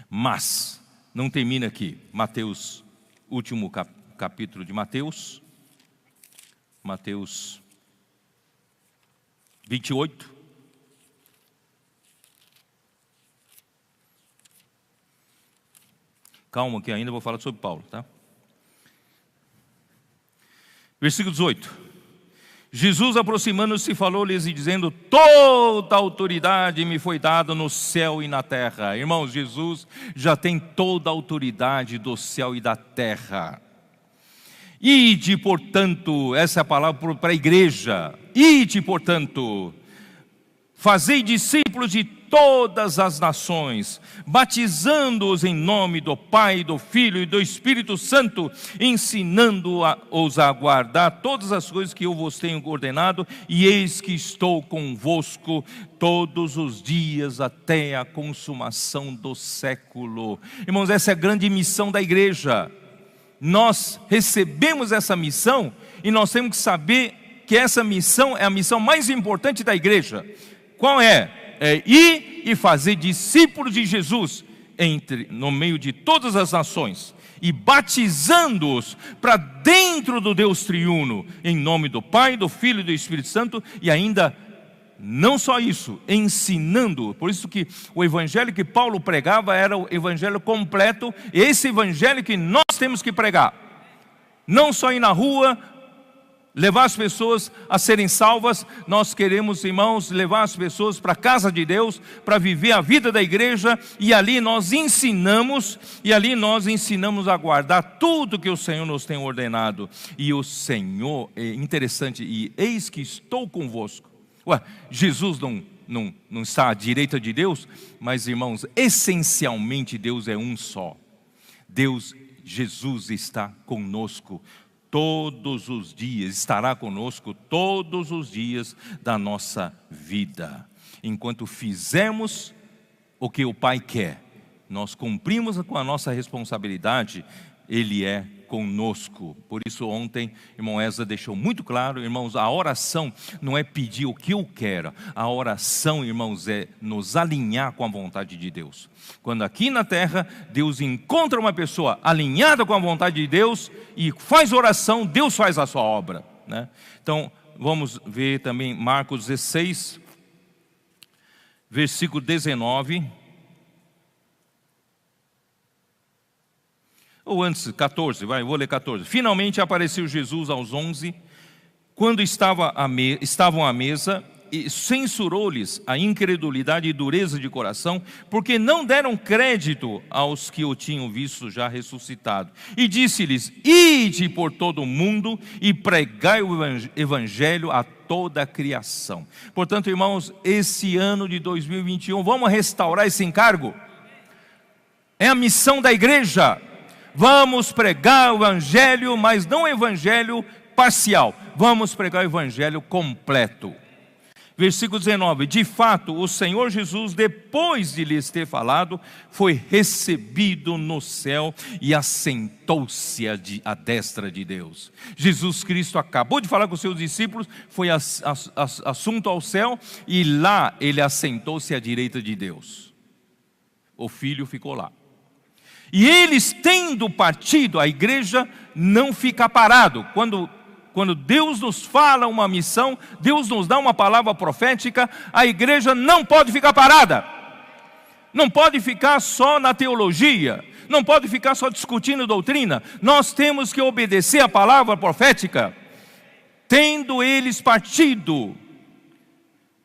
Mas não termina aqui. Mateus, último capítulo de Mateus. Mateus 28. Calma que ainda vou falar sobre Paulo, tá? Versículo 18. Jesus, aproximando-se, falou-lhes e dizendo: toda autoridade me foi dada no céu e na terra. Irmãos, Jesus já tem toda a autoridade do céu e da terra. Ide, portanto, essa é a palavra para a igreja. Ide, portanto, fazei discípulos de todas as nações, batizando-os em nome do Pai, do Filho e do Espírito Santo, ensinando-os a guardar todas as coisas que eu vos tenho ordenado, e eis que estou convosco todos os dias até a consumação do século. Irmãos, essa é a grande missão da igreja. Nós recebemos essa missão e nós temos que saber que essa missão é a missão mais importante da igreja. Qual é? É ir e fazer discípulos de Jesus no meio de todas as nações e batizando-os para dentro do Deus triuno, em nome do Pai, do Filho e do Espírito Santo, e ainda não só isso, ensinando. Por isso que o evangelho que Paulo pregava era o evangelho completo, esse evangelho que nós temos que pregar, não só ir na rua, levar as pessoas a serem salvas. Nós queremos, irmãos, levar as pessoas para a casa de Deus, para viver a vida da igreja, e ali nós ensinamos a guardar tudo que o Senhor nos tem ordenado. E o Senhor, é interessante, e eis que estou convosco. Jesus não está à direita de Deus, mas, irmãos, essencialmente Deus é um só. Jesus está conosco todos os dias, estará conosco todos os dias da nossa vida. Enquanto fizermos o que o Pai quer, nós cumprimos com a nossa responsabilidade, Ele é conosco. Por isso ontem, irmão Ezra deixou muito claro, irmãos, a oração não é pedir o que eu quero, a oração, irmãos, é nos alinhar com a vontade de Deus. Quando aqui na terra, Deus encontra uma pessoa alinhada com a vontade de Deus e faz oração, Deus faz a sua obra, né? Então, vamos ver também Marcos 16, versículo 19. Ou antes, 14, vou ler 14. Finalmente apareceu Jesus aos 11, quando estavam à mesa, e censurou-lhes a incredulidade e dureza de coração, porque não deram crédito aos que o tinham visto já ressuscitado. E disse-lhes: ide por todo o mundo e pregai o evangelho a toda a criação. Portanto, irmãos, esse ano de 2021, vamos restaurar esse encargo? É a missão da igreja. Vamos pregar o evangelho, mas não o evangelho parcial. Vamos pregar o evangelho completo. Versículo 19. De fato, o Senhor Jesus, depois de lhes ter falado, foi recebido no céu e assentou-se à destra de Deus. Jesus Cristo acabou de falar com os seus discípulos, foi assunto ao céu, e lá ele assentou-se à direita de Deus. O Filho ficou lá. E eles tendo partido, a igreja não fica parado. Quando Deus nos fala uma missão, Deus nos dá uma palavra profética, a igreja não pode ficar parada. Não pode ficar só na teologia, não pode ficar só discutindo doutrina. Nós temos que obedecer a palavra profética. Tendo eles partido,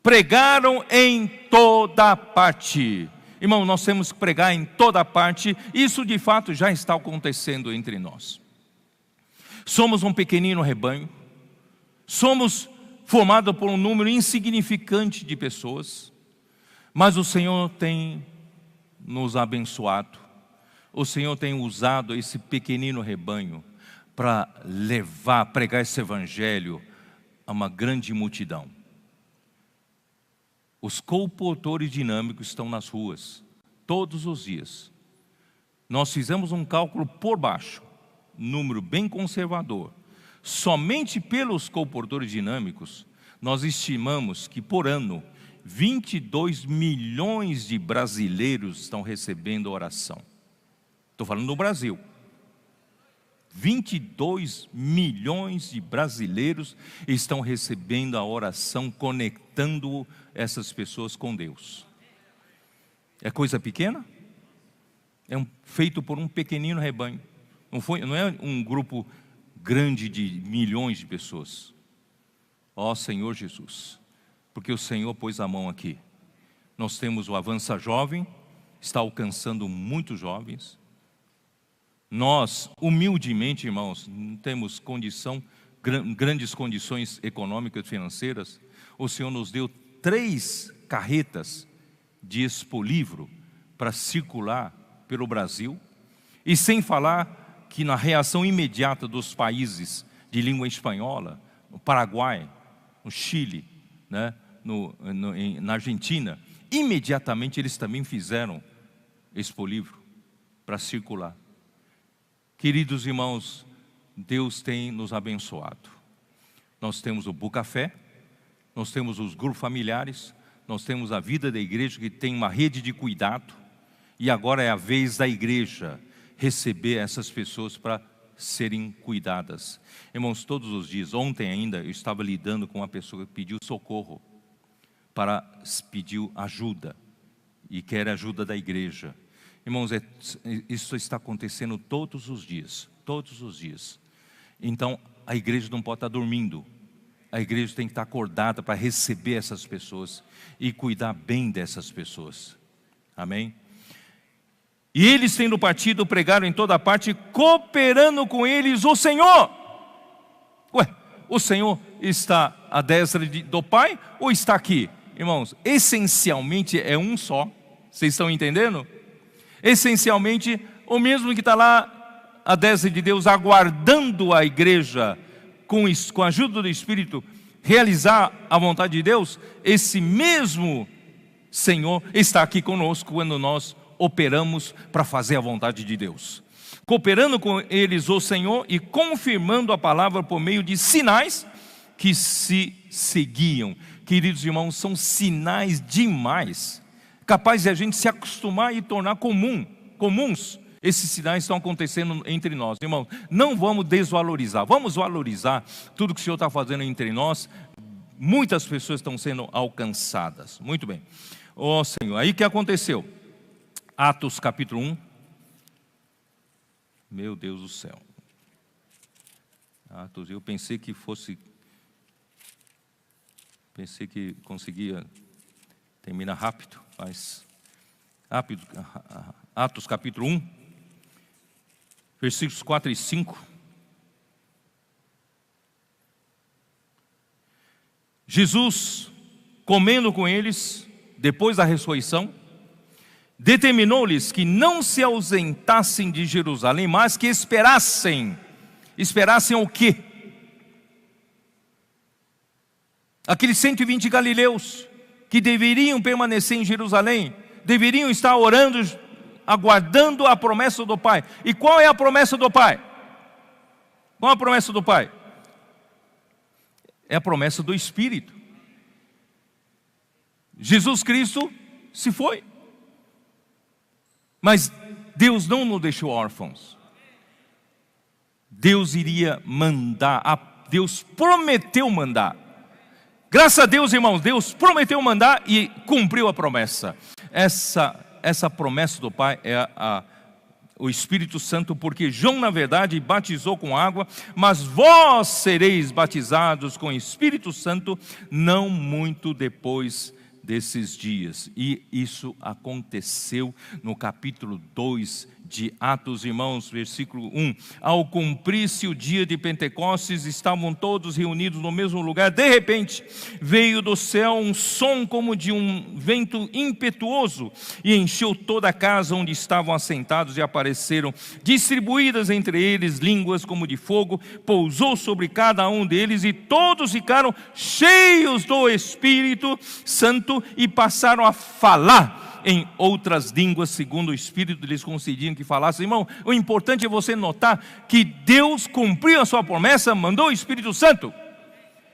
pregaram em toda parte. Irmão, nós temos que pregar em toda parte. Isso de fato já está acontecendo entre nós. Somos um pequenino rebanho. Somos formados por um número insignificante de pessoas. Mas o Senhor tem nos abençoado. O Senhor tem usado esse pequenino rebanho para pregar esse evangelho a uma grande multidão. Os comportores dinâmicos estão nas ruas, todos os dias. Nós fizemos um cálculo por baixo, número bem conservador. Somente pelos comportores dinâmicos, nós estimamos que por ano 22 milhões de brasileiros estão recebendo oração. Estou falando no Brasil. 22 milhões de brasileiros estão recebendo a oração, conectando essas pessoas com Deus. É coisa pequena? É feito por um pequenino rebanho. Não é um grupo grande de milhões de pessoas. Ó Senhor Jesus, porque o Senhor pôs a mão aqui. Nós temos o Avança Jovem, está alcançando muitos jovens. Nós, humildemente, irmãos, não temos grandes condições econômicas e financeiras. O Senhor nos deu 3 carretas de expolivro para circular pelo Brasil. E sem falar que na reação imediata dos países de língua espanhola, no Paraguai, no Chile, né, na Argentina, imediatamente eles também fizeram expolivro para circular. Queridos irmãos, Deus tem nos abençoado. Nós temos o Bucafé, nós temos os grupos familiares, nós temos a vida da igreja que tem uma rede de cuidado. E agora é a vez da igreja receber essas pessoas para serem cuidadas. Irmãos, todos os dias, ontem ainda eu estava lidando com uma pessoa que pediu socorro, pediu ajuda e quer ajuda da igreja. Irmãos, isso está acontecendo todos os dias, todos os dias. Então, a igreja não pode estar dormindo. A igreja tem que estar acordada para receber essas pessoas e cuidar bem dessas pessoas. Amém? E eles, tendo partido, pregaram em toda parte, cooperando com eles o Senhor. O Senhor está à destra do Pai ou está aqui? Irmãos, essencialmente é um só. Vocês estão entendendo? Essencialmente, o mesmo que está lá à destra de Deus, aguardando a igreja, com a ajuda do Espírito, realizar a vontade de Deus, esse mesmo Senhor está aqui conosco quando nós operamos para fazer a vontade de Deus. Cooperando com eles o Senhor e confirmando a palavra por meio de sinais que se seguiam. Queridos irmãos, são sinais demais, capaz de a gente se acostumar e tornar comuns. Esses sinais estão acontecendo entre nós. Irmãos, não vamos desvalorizar, vamos valorizar tudo que o Senhor está fazendo entre nós. Muitas pessoas estão sendo alcançadas. Muito bem. Ó Senhor, aí o que aconteceu? Atos capítulo 1. Meu Deus do céu. Atos, eu pensei que conseguia terminar rápido, mas rápido. Atos capítulo 1, versículos 4 e 5. Jesus, comendo com eles, depois da ressurreição, determinou-lhes que não se ausentassem de Jerusalém, mas que esperassem o quê? Aqueles 120 galileus que deveriam permanecer em Jerusalém, deveriam estar orando, aguardando a promessa do Pai. E qual é a promessa do Pai? Qual é a promessa do Pai? É a promessa do Espírito. Jesus Cristo se foi, mas Deus não nos deixou órfãos. Deus iria mandar, Deus prometeu mandar. Graças a Deus, irmãos, Deus prometeu mandar e cumpriu a promessa. Essa promessa do Pai é o Espírito Santo, porque João, na verdade, batizou com água, mas vós sereis batizados com o Espírito Santo não muito depois desses dias. E isso aconteceu no capítulo 2 de Atos, irmãos, versículo 1. Ao cumprir-se o dia de Pentecostes, estavam todos reunidos no mesmo lugar. De repente, veio do céu um som como de um vento impetuoso e encheu toda a casa onde estavam assentados, e apareceram distribuídas entre eles línguas como de fogo, pousou sobre cada um deles, e todos ficaram cheios do Espírito Santo e passaram a falar em outras línguas, segundo o Espírito lhes concediam que falassem. Irmão, o importante é você notar que Deus cumpriu a sua promessa, mandou o Espírito Santo.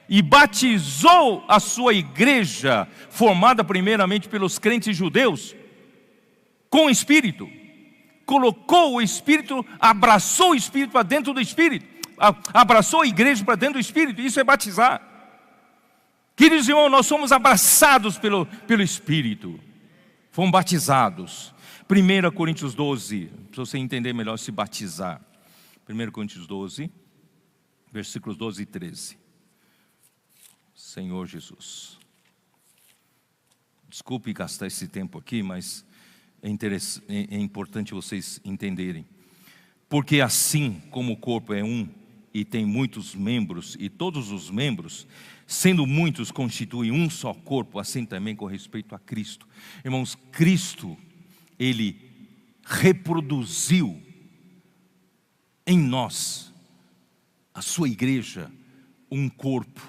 e batizou a sua igreja, formada primeiramente pelos crentes judeus, com o Espírito. Colocou o Espírito, abraçou o Espírito para dentro do Espírito, abraçou a igreja para dentro do Espírito. Isso é batizar. Queridos irmãos, nós somos abraçados pelo Espírito, fomos batizados. 1 Coríntios 12, para você entender melhor se batizar. 1 Coríntios 12, versículos 12 e 13. Senhor Jesus. Desculpe gastar esse tempo aqui, mas é importante vocês entenderem. Porque assim como o corpo é um e tem muitos membros, e todos os membros, sendo muitos, constituem um só corpo, assim também com respeito a Cristo. Irmãos, Cristo, Ele reproduziu em nós, a sua igreja, um corpo,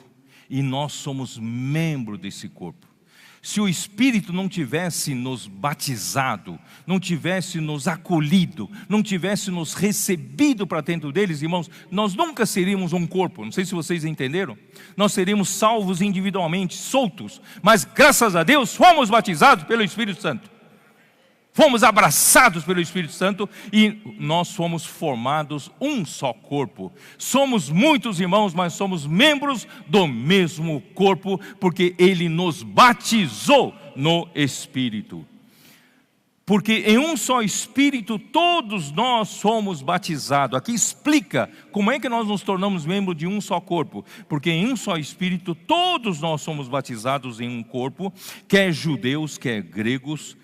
e nós somos membro desse corpo. Se o Espírito não tivesse nos batizado, não tivesse nos acolhido, não tivesse nos recebido para dentro deles, irmãos, nós nunca seríamos um corpo. Não sei se vocês entenderam. Nós seríamos salvos individualmente, soltos, mas graças a Deus fomos batizados pelo Espírito Santo. Fomos abraçados pelo Espírito Santo e nós fomos formados um só corpo. Somos muitos irmãos, mas somos membros do mesmo corpo, porque Ele nos batizou no Espírito. Porque em um só Espírito todos nós somos batizados. Aqui explica como é que nós nos tornamos membros de um só corpo. Porque em um só Espírito todos nós somos batizados em um corpo, quer judeus, quer gregos,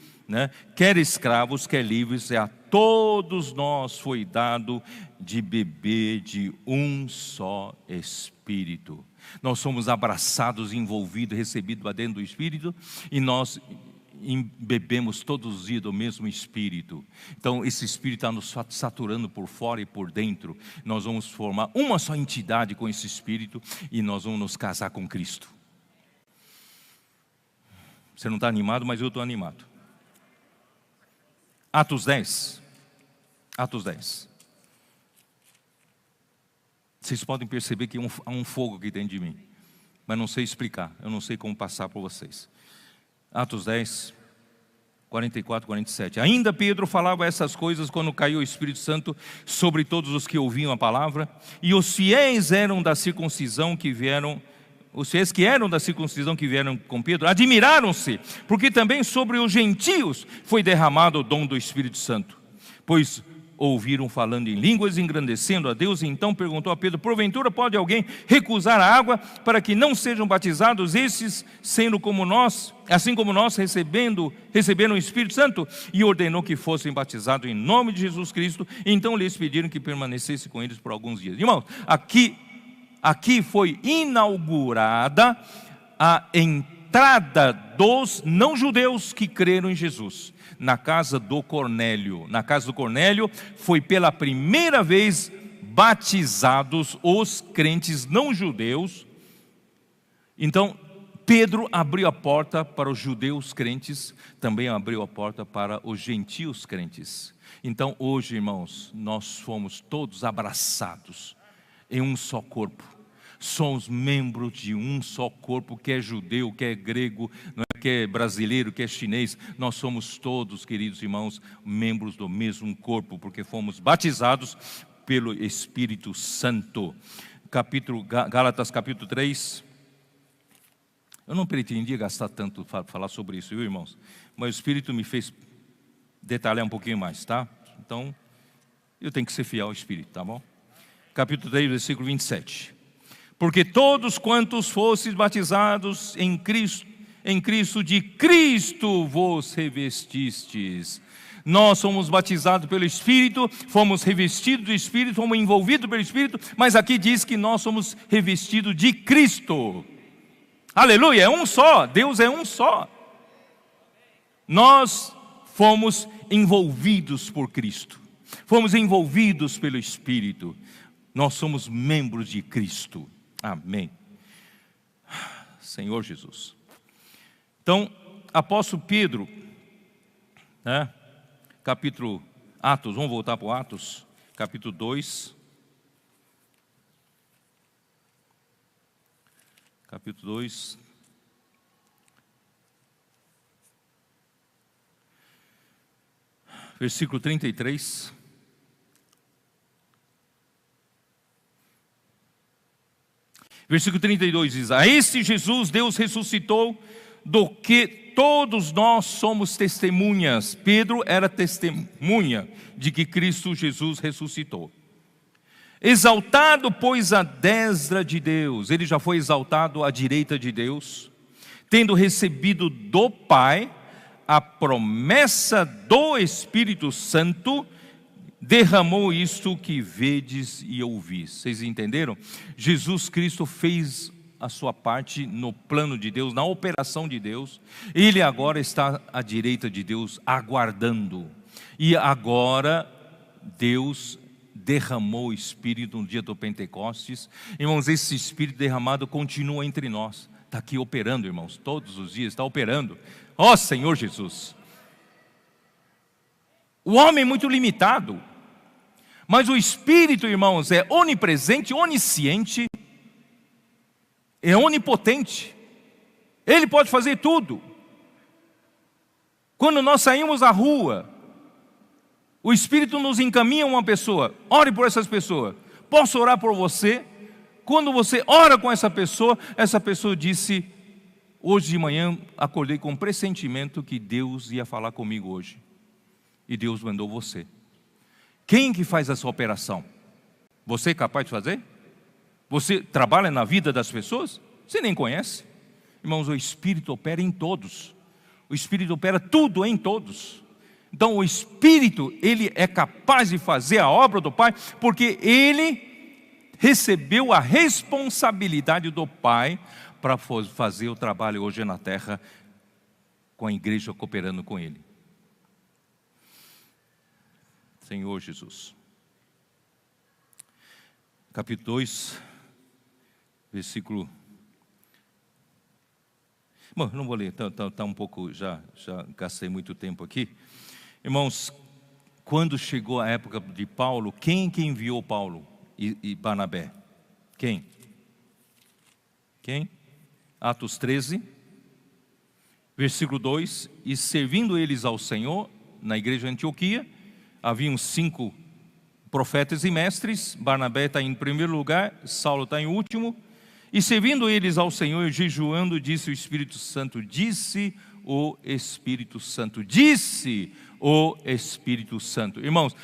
quer escravos, quer livres, a todos nós foi dado de beber de um só Espírito. Nós somos abraçados, envolvidos, recebidos lá dentro do Espírito, e nós bebemos todos os dias do mesmo Espírito. Então esse Espírito está nos saturando por fora e por dentro. Nós vamos formar uma só entidade com esse Espírito, e nós vamos nos casar com Cristo. Você não está animado, mas eu estou animado. Atos 10. Atos 10. Vocês podem perceber que há um fogo aqui dentro de mim, mas não sei explicar, eu não sei como passar para vocês. Atos 10, 44, 47. Ainda Pedro falava essas coisas quando caiu o Espírito Santo sobre todos os que ouviam a palavra, e os fiéis eram da circuncisão que vieram. Os fiéis que eram da circuncisão que vieram com Pedro admiraram-se, porque também sobre os gentios foi derramado o dom do Espírito Santo, pois ouviram falando em línguas, engrandecendo a Deus. E então perguntou a Pedro: porventura pode alguém recusar a água para que não sejam batizados esses, sendo como nós, assim como nós receberam o Espírito Santo? E ordenou que fossem batizados em nome de Jesus Cristo. E então lhes pediram que permanecesse com eles por alguns dias. Irmãos, aqui foi inaugurada a entrada dos não-judeus que creram em Jesus, na casa do Cornélio. Na casa do Cornélio foi pela primeira vez batizados os crentes não-judeus. Então Pedro abriu a porta para os judeus crentes, também abriu a porta para os gentios crentes. Então hoje, irmãos, nós fomos todos abraçados em um só corpo. Somos membros de um só corpo, quer judeu, quer grego, quer brasileiro, quer chinês. Nós somos todos, queridos irmãos, membros do mesmo corpo, porque fomos batizados pelo Espírito Santo. Gálatas capítulo 3. Eu não pretendia gastar tanto para falar sobre isso, viu, irmãos? Mas o Espírito me fez detalhar um pouquinho mais, tá? Então, eu tenho que ser fiel ao Espírito, tá bom? Capítulo 3, versículo 27. Porque todos quantos fostes batizados em Cristo, de Cristo vos revestistes. Nós somos batizados pelo Espírito, fomos revestidos do Espírito, fomos envolvidos pelo Espírito, mas aqui diz que nós somos revestidos de Cristo. Aleluia, é um só, Deus é um só. Nós fomos envolvidos por Cristo, fomos envolvidos pelo Espírito. Nós somos membros de Cristo. Amém. Senhor Jesus. Então, apóstolo Pedro, capítulo Atos, vamos voltar para o Atos, capítulo 2. capítulo 2. Versículo 33. Versículo 32 diz: a este Jesus Deus ressuscitou, do que todos nós somos testemunhas. Pedro era testemunha de que Cristo Jesus ressuscitou. Exaltado, pois, à destra de Deus. Ele já foi exaltado à direita de Deus, tendo recebido do Pai a promessa do Espírito Santo, derramou isto que vedes e ouvis. Vocês entenderam? Jesus Cristo fez a sua parte no plano de Deus, na operação de Deus. Ele agora está à direita de Deus, aguardando. E agora Deus derramou o Espírito no dia do Pentecostes. Irmãos, esse Espírito derramado continua entre nós. Está aqui operando, irmãos, todos os dias está operando. Ó Senhor Jesus! O homem é muito limitado, mas o Espírito, irmãos, é onipresente, onisciente, é onipotente. Ele pode fazer tudo. Quando nós saímos à rua, o Espírito nos encaminha uma pessoa. Ore por essas pessoas. Posso orar por você? Quando você ora com essa pessoa disse: hoje de manhã acordei com um pressentimento que Deus ia falar comigo hoje. E Deus mandou você. Quem que faz essa operação? Você é capaz de fazer? Você trabalha na vida das pessoas? Você nem conhece. Irmãos, o Espírito opera em todos. O Espírito opera tudo em todos. Então o Espírito, ele é capaz de fazer a obra do Pai, porque ele recebeu a responsabilidade do Pai para fazer o trabalho hoje na terra, com a igreja cooperando com ele. Senhor Jesus. Capítulo 2, versículo... Bom, não vou ler, está um pouco, já gastei muito tempo aqui. Irmãos, quando chegou a época de Paulo, quem que enviou Paulo e Barnabé? Quem? Atos 13, versículo 2: e servindo eles ao Senhor, na igreja de Antioquia, haviam 5 profetas e mestres. Barnabé está em primeiro lugar, Saulo está em último. E servindo eles ao Senhor e jejuando, disse o Espírito Santo, disse o Espírito Santo, disse o Espírito Santo. Irmãos,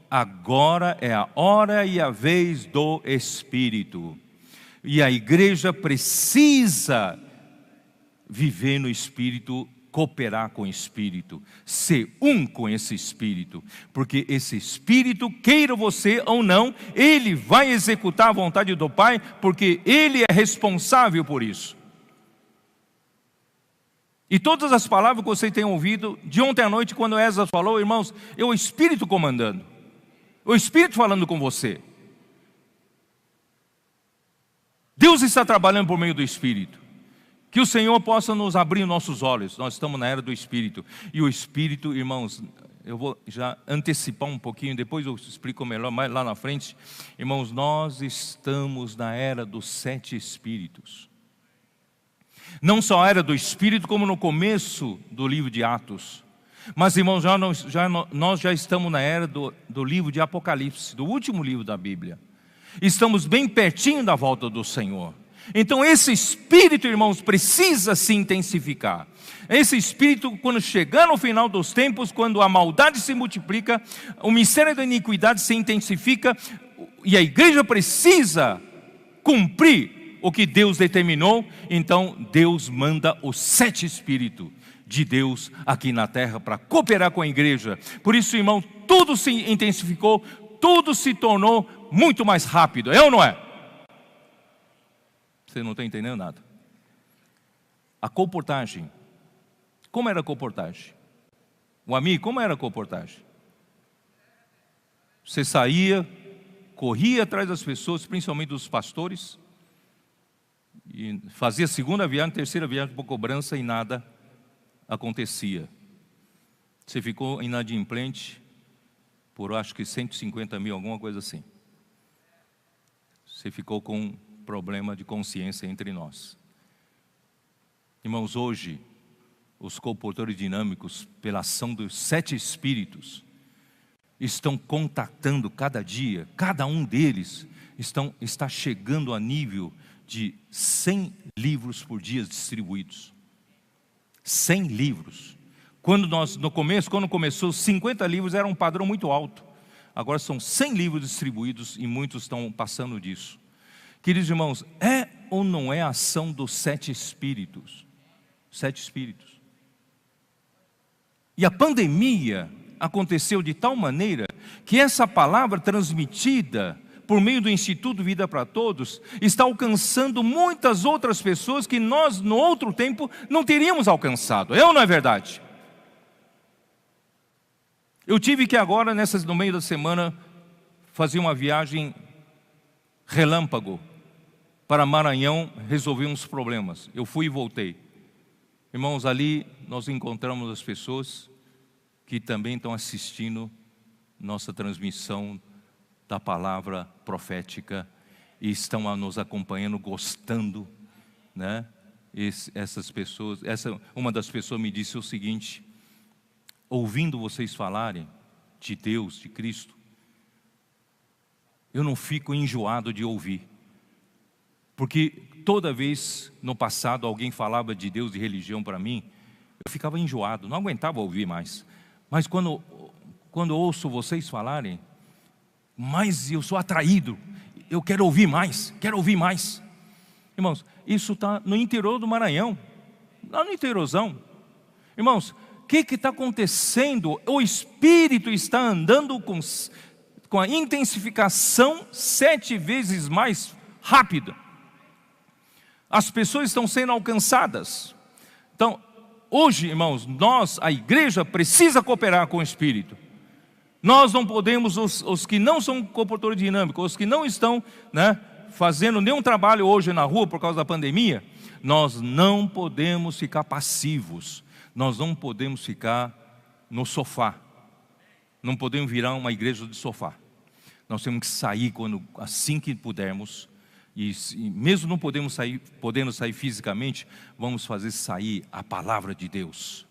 agora é a hora e a vez do Espírito. E a igreja precisa viver no Espírito, cooperar com o Espírito, ser um com esse Espírito, porque esse Espírito, queira você ou não, ele vai executar a vontade do Pai, porque ele é responsável por isso. E todas as palavras que vocês têm ouvido, de ontem à noite, quando Esdras falou, irmãos, é o Espírito comandando, o Espírito falando com você. Deus está trabalhando por meio do Espírito. Que o Senhor possa nos abrir nossos olhos. Nós estamos na era do Espírito. E o Espírito, irmãos, eu vou já antecipar um pouquinho, depois eu explico melhor, mais lá na frente. Irmãos, nós estamos na era dos 7 Espíritos. Não só a era do Espírito, como no começo do livro de Atos. Mas, irmãos, nós já estamos na era do livro de Apocalipse, do último livro da Bíblia. Estamos bem pertinho da volta do Senhor. Então esse Espírito, irmãos, precisa se intensificar. Esse Espírito, quando chegar no final dos tempos, quando a maldade se multiplica, o mistério da iniquidade se intensifica, e a igreja precisa cumprir o que Deus determinou. Então Deus manda os 7 Espíritos de Deus aqui na terra para cooperar com a igreja. Por isso, irmão, tudo se intensificou, tudo se tornou muito mais rápido, é ou não é? Você não está entendendo nada. A comportagem, como era a comportagem? O amigo, como era a comportagem? Você saía, corria atrás das pessoas, principalmente dos pastores, e fazia segunda viagem, terceira viagem por cobrança e nada acontecia. Você ficou inadimplente por acho que 150 mil, alguma coisa assim. Você ficou com problema de consciência entre nós. Irmãos, hoje, os comportadores dinâmicos, pela ação dos 7 espíritos, estão contatando cada dia, cada um deles está chegando a nível de 100 livros por dia distribuídos. 100 livros. Quando começou, 50 livros era um padrão muito alto. Agora são 100 livros distribuídos e muitos estão passando disso. Queridos irmãos, é ou não é a ação dos 7 espíritos? 7 espíritos. E a pandemia aconteceu de tal maneira que essa palavra transmitida por meio do Instituto Vida para Todos está alcançando muitas outras pessoas que nós no outro tempo não teríamos alcançado. É ou não é verdade? Eu tive que agora, no meio da semana, fazer uma viagem relâmpago para Maranhão resolver uns problemas. Eu fui e voltei. Irmãos, ali nós encontramos as pessoas que também estão assistindo nossa transmissão da palavra profética e estão nos acompanhando, gostando, né? Essas pessoas, uma das pessoas me disse o seguinte: ouvindo vocês falarem de Deus, de Cristo, eu não fico enjoado de ouvir, porque toda vez no passado alguém falava de Deus, de religião para mim, eu ficava enjoado, não aguentava ouvir mais. Mas quando ouço vocês falarem, mais eu sou atraído, eu quero ouvir mais, quero ouvir mais. Irmãos, isso está no interior do Maranhão, lá no interiorzão. Irmãos, o que está acontecendo? O Espírito está andando com a intensificação 7 vezes mais rápida. As pessoas estão sendo alcançadas. Então, hoje, irmãos, a igreja precisa cooperar com o Espírito. Nós não podemos, os que não são comportadores dinâmicos, os que não estão, né, fazendo nenhum trabalho hoje na rua por causa da pandemia, nós não podemos ficar passivos, nós não podemos ficar no sofá, não podemos virar uma igreja de sofá. Nós temos que sair assim que pudermos, e mesmo não podendo sair fisicamente, vamos fazer sair a palavra de Deus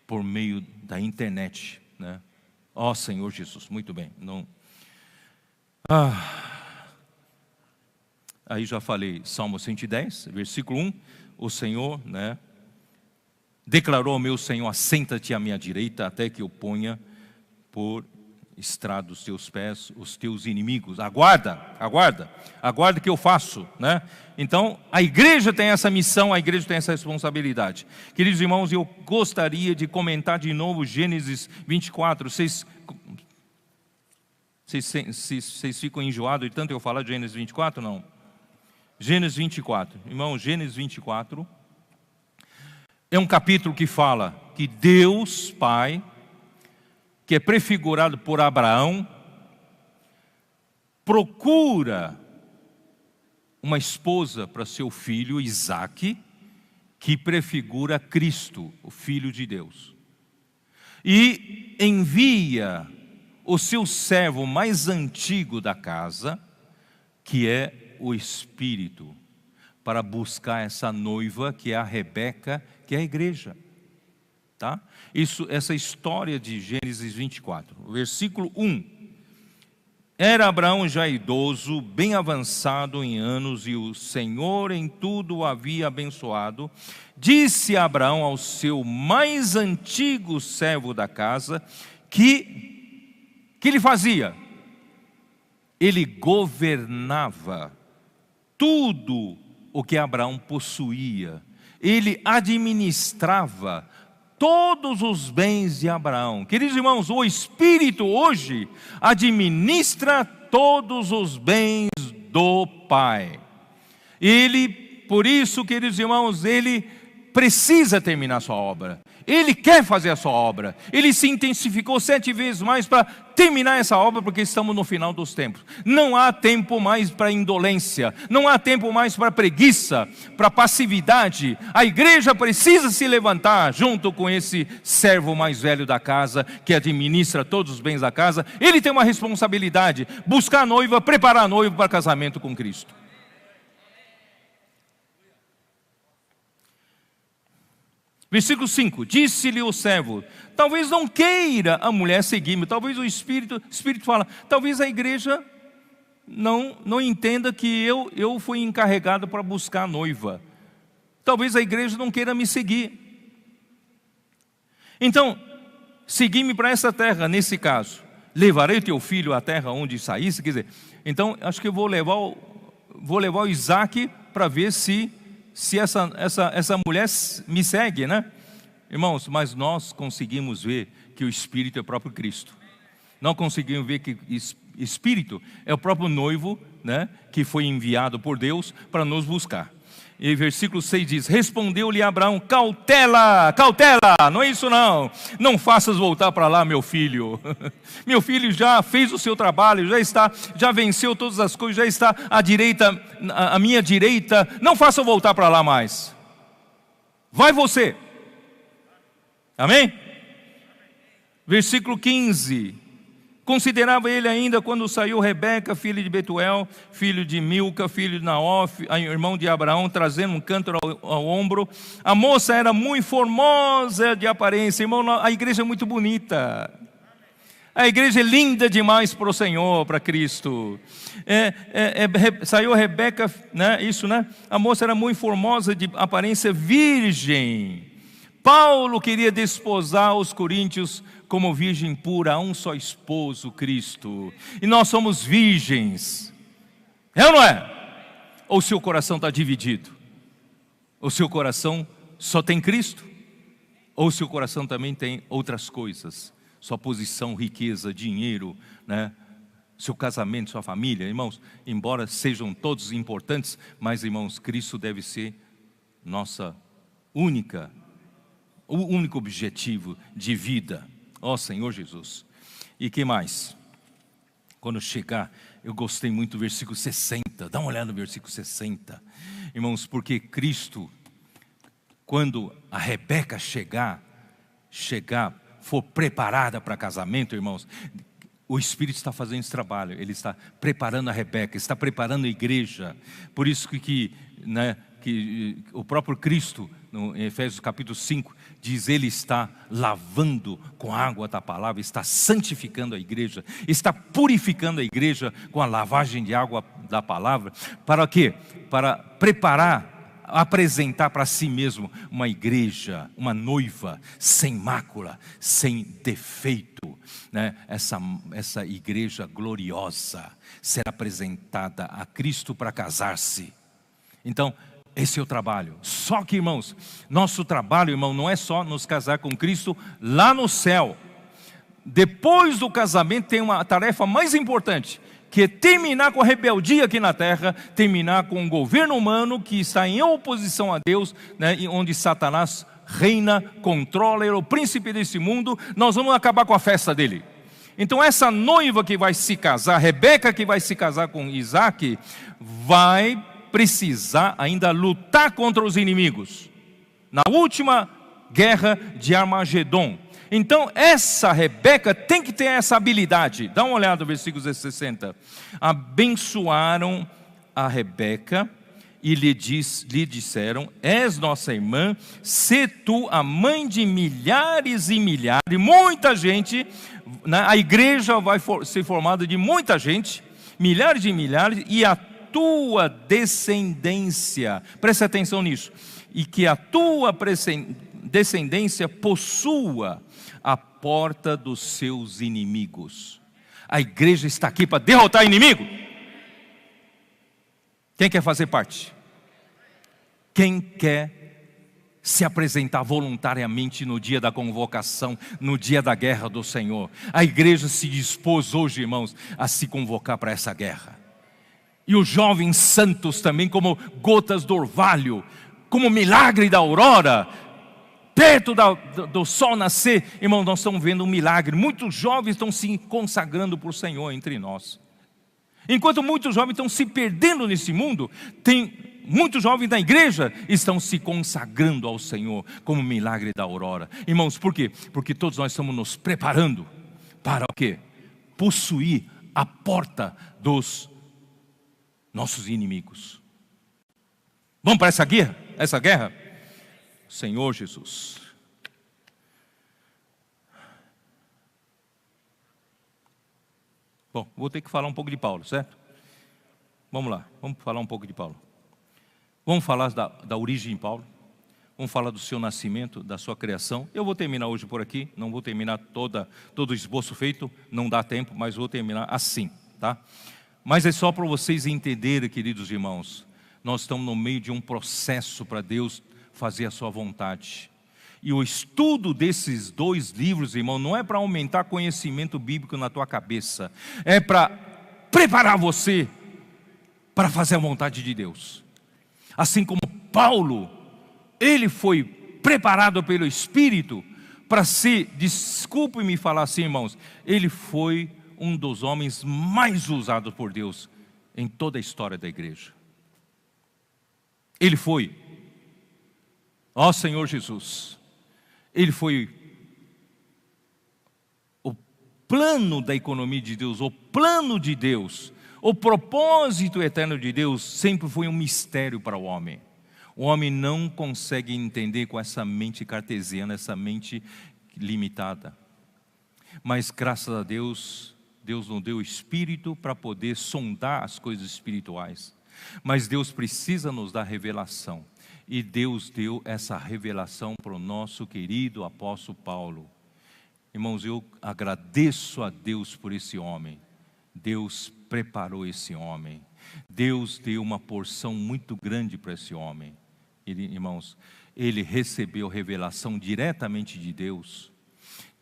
por meio da internet, né? Ó Senhor Jesus, muito bem. Aí já falei, Salmo 110, versículo 1, o Senhor, né, declarou ao meu Senhor: assenta-te à minha direita, até que eu ponha por estrado dos teus pés os teus inimigos. Aguarda que eu faço, né? Então a igreja tem essa missão, a igreja tem essa responsabilidade. Queridos irmãos, eu gostaria de comentar de novo Gênesis 24. Vocês ficam enjoados de tanto eu falar de Gênesis 24? Não. Gênesis 24, irmão, Gênesis 24 é um capítulo que fala que Deus Pai, que é prefigurado por Abraão, procura uma esposa para seu filho Isaque, que prefigura Cristo, o Filho de Deus, e envia o seu servo mais antigo da casa, que é o Espírito, para buscar essa noiva, que é a Rebeca, que é a igreja. Tá? Essa história de Gênesis 24, versículo 1. Era Abraão já idoso, bem avançado em anos, e o Senhor em tudo o havia abençoado. Disse Abraão ao seu mais antigo servo da casa, que ele fazia? Ele governava tudo o que Abraão possuía. Ele administrava todos os bens de Abraão. Queridos irmãos, o Espírito hoje administra todos os bens do Pai. Por isso, queridos irmãos, ele precisa terminar a sua obra. Ele quer fazer a sua obra. Ele se intensificou 7 vezes mais para terminar essa obra, porque estamos no final dos tempos. Não há tempo mais para indolência, não há tempo mais para preguiça, para passividade. A igreja precisa se levantar junto com esse servo mais velho da casa, que administra todos os bens da casa. Ele tem uma responsabilidade: buscar a noiva, preparar a noiva para casamento com Cristo. Versículo 5, disse-lhe o servo: talvez não queira a mulher seguir-me. Talvez o Espírito fala, talvez a igreja não entenda que eu fui encarregado para buscar a noiva. Talvez a igreja não queira me seguir. Então, segui-me para essa terra, nesse caso. Levarei teu filho à terra onde saísse. Quer dizer, então, acho que eu vou levar o Isaac para ver se essa mulher me segue, né? Irmãos, mas nós conseguimos ver que o Espírito é o próprio Cristo. Nós conseguimos ver que Espírito é o próprio noivo, né, que foi enviado por Deus para nos buscar. E versículo 6 diz: respondeu-lhe Abraão: cautela, cautela, não é isso não. Não faças voltar para lá, meu filho. Meu filho já fez o seu trabalho, já venceu todas as coisas, já está à minha direita. Não faça voltar para lá mais. Vai você. Amém? Versículo 15. Considerava ele ainda quando saiu Rebeca, filha de Betuel, filho de Milca, filho de Naof, irmão de Abraão, trazendo um cântaro ao ombro. A moça era muito formosa de aparência. Irmão, a igreja é muito bonita. A igreja é linda demais para o Senhor, para Cristo. Saiu Rebeca, né? Isso, né? A moça era muito formosa de aparência, virgem. Paulo queria desposar os coríntios como virgem pura, a um só esposo, Cristo. E nós somos virgens. É ou não é? Ou seu coração está dividido? Ou seu coração só tem Cristo? Ou seu coração também tem outras coisas? Sua posição, riqueza, dinheiro, né? Seu casamento, sua família. Irmãos, embora sejam todos importantes, mas irmãos, Cristo deve ser o único objetivo de vida. Ó Senhor Jesus. E que mais? Quando chegar, eu gostei muito do versículo 60. Dá uma olhada no versículo 60. Irmãos, porque Cristo, quando a Rebeca chegar, for preparada para casamento, irmãos, o Espírito está fazendo esse trabalho. Ele está preparando a Rebeca, está preparando a igreja. Por isso que o próprio Cristo, no Efésios capítulo 5, diz: Ele está lavando com a água da palavra, está santificando a igreja, está purificando a igreja com a lavagem de água da palavra. Para quê? Para preparar, apresentar para si mesmo uma igreja, uma noiva sem mácula, sem defeito, né? Essa igreja gloriosa será apresentada a Cristo para casar-se. Então, esse é o trabalho. Só que, irmãos, nosso trabalho, irmão, não é só nos casar com Cristo lá no céu. Depois do casamento tem uma tarefa mais importante, que é terminar com a rebeldia aqui na terra, terminar com o governo humano que está em oposição a Deus, né, onde Satanás reina, controla, ele é o príncipe desse mundo. Nós vamos acabar com a festa dele. Então essa noiva que vai se casar, Rebeca que vai se casar com Isaac, vai precisar ainda lutar contra os inimigos, na última guerra de Armagedon. Então essa Rebeca tem que ter essa habilidade. Dá uma olhada no versículo 60. Abençoaram a Rebeca e lhe disseram: és nossa irmã, se tu a mãe de milhares e milhares, muita gente, né? A igreja vai ser formada de muita gente, milhares e milhares, e a tua descendência, preste atenção nisso, e que a tua descendência possua a porta dos seus inimigos. A igreja está aqui para derrotar inimigo. Quem quer fazer parte? Quem quer se apresentar voluntariamente no dia da convocação, no dia da guerra do Senhor? A igreja se dispôs hoje, irmãos, a se convocar para essa guerra. E os jovens santos também, como gotas do orvalho, como milagre da aurora, perto do sol nascer. Irmão, nós estamos vendo um milagre. Muitos jovens estão se consagrando para o Senhor entre nós. Enquanto muitos jovens estão se perdendo nesse mundo, tem muitos jovens da igreja estão se consagrando ao Senhor como milagre da aurora. Irmãos, por quê? Porque todos nós estamos nos preparando para o quê? Possuir a porta dos nossos inimigos. Vamos para essa guerra? Senhor Jesus. Bom, vou ter que falar um pouco de Paulo, certo? Vamos lá, vamos falar um pouco de Paulo. Vamos falar da origem de Paulo. Vamos falar do seu nascimento, da sua criação. Eu vou terminar hoje por aqui, não vou terminar todo o esboço feito, não dá tempo, mas vou terminar assim, tá? Mas é só para vocês entenderem, queridos irmãos, nós estamos no meio de um processo para Deus fazer a sua vontade. E o estudo desses 2 livros, irmão, não é para aumentar conhecimento bíblico na tua cabeça, é para preparar você para fazer a vontade de Deus. Assim como Paulo, ele foi preparado pelo Espírito para ser, desculpe-me falar assim, irmãos, ele foi um dos homens mais usados por Deus em toda a história da igreja. Ele foi, ó Senhor Jesus, ele foi o plano da economia de Deus, o plano de Deus, o propósito eterno de Deus sempre foi um mistério para o homem. O homem não consegue entender com essa mente cartesiana, essa mente limitada. Mas graças a Deus, Deus nos deu o Espírito para poder sondar as coisas espirituais. Mas Deus precisa nos dar revelação. E Deus deu essa revelação para o nosso querido apóstolo Paulo. Irmãos, eu agradeço a Deus por esse homem. Deus preparou esse homem. Deus deu uma porção muito grande para esse homem. Irmãos, ele recebeu revelação diretamente de Deus,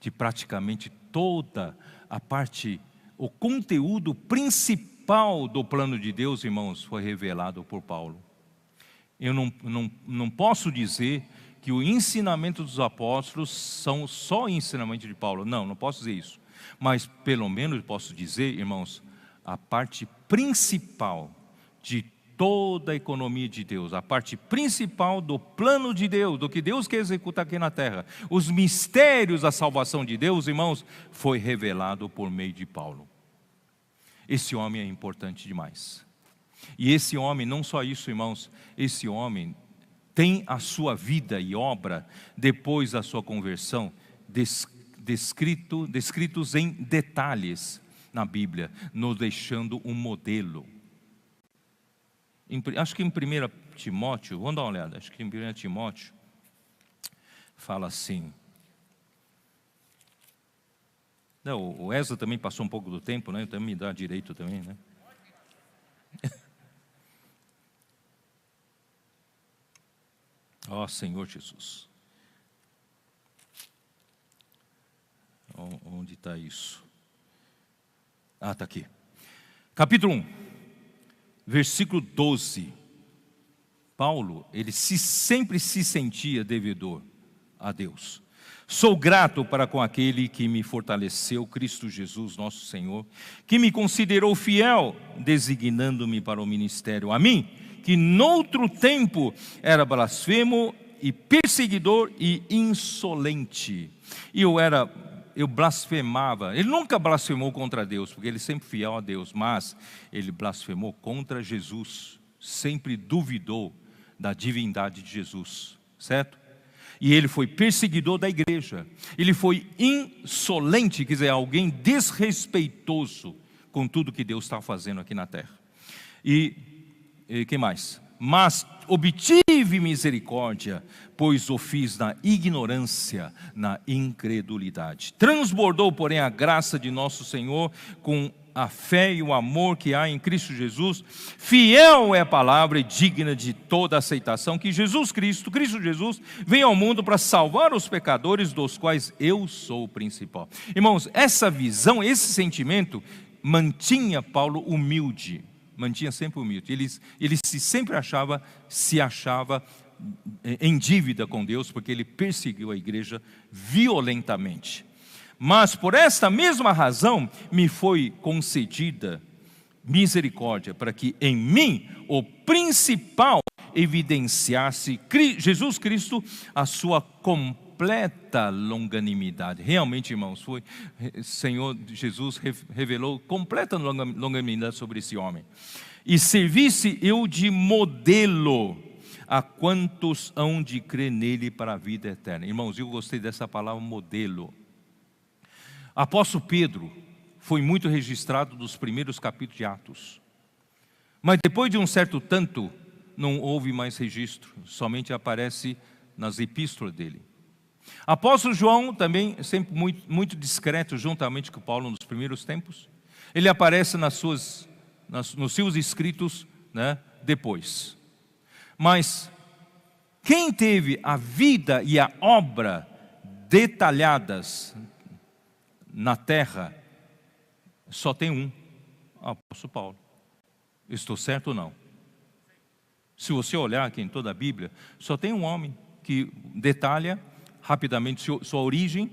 de praticamente toda a parte, o conteúdo principal do plano de Deus, irmãos, foi revelado por Paulo. Eu não posso dizer que o ensinamento dos apóstolos são só o ensinamento de Paulo, não posso dizer isso, mas pelo menos posso dizer, irmãos, a parte principal de toda a economia de Deus, a parte principal do plano de Deus, do que Deus quer executar aqui na terra, os mistérios da salvação de Deus, irmãos, foi revelado por meio de Paulo. Esse homem é importante demais. E esse homem, não só isso, irmãos, esse homem tem a sua vida e obra, depois da sua conversão, descritos em detalhes na Bíblia, nos deixando um modelo. Acho que em 1 Timóteo, vamos dar uma olhada, acho que em 1 Timóteo, fala assim. Não, o Ezra também passou um pouco do tempo, né? Então me dá direito também, né? Ó Senhor Jesus. Onde está isso? Está aqui. Capítulo 1, versículo 12. Paulo, ele sempre se sentia devedor a Deus. Sou grato para com aquele que me fortaleceu, Cristo Jesus, nosso Senhor, que me considerou fiel, designando-me para o ministério. A mim, que noutro tempo era blasfemo e perseguidor e insolente. E eu blasfemava. Ele nunca blasfemou contra Deus, porque ele sempre fiel a Deus, mas ele blasfemou contra Jesus, sempre duvidou da divindade de Jesus, certo? E ele foi perseguidor da igreja, ele foi insolente, quer dizer, alguém desrespeitoso com tudo que Deus está fazendo aqui na terra. E que mais? Mas obtive misericórdia, pois o fiz na ignorância, na incredulidade. Transbordou, porém, a graça de nosso Senhor com a fé e o amor que há em Cristo Jesus. Fiel é a palavra e digna de toda aceitação, que Cristo Jesus, veio ao mundo para salvar os pecadores, dos quais eu sou o principal. Irmãos, essa visão, esse sentimento, mantinha Paulo humilde. Mantinha sempre humilde. Ele se achava em dívida com Deus, porque ele perseguiu a igreja violentamente. Mas por esta mesma razão me foi concedida misericórdia, para que em mim o principal evidenciasse Jesus Cristo a sua completa longanimidade. Realmente, irmãos, Senhor Jesus revelou completa longanimidade sobre esse homem. E servisse eu de modelo a quantos hão de crer nele para a vida eterna. Irmãos, eu gostei dessa palavra modelo. Apóstolo Pedro foi muito registrado nos primeiros capítulos de Atos. Mas depois de um certo tanto, não houve mais registro, somente aparece nas epístolas dele. Apóstolo João também, sempre muito discreto, juntamente com Paulo nos primeiros tempos. Ele aparece nos seus escritos, né, depois. Mas quem teve a vida e a obra detalhadas na terra, só tem um, o apóstolo Paulo. Estou certo ou não? Se você olhar aqui em toda a Bíblia, só tem um homem que detalha rapidamente sua origem,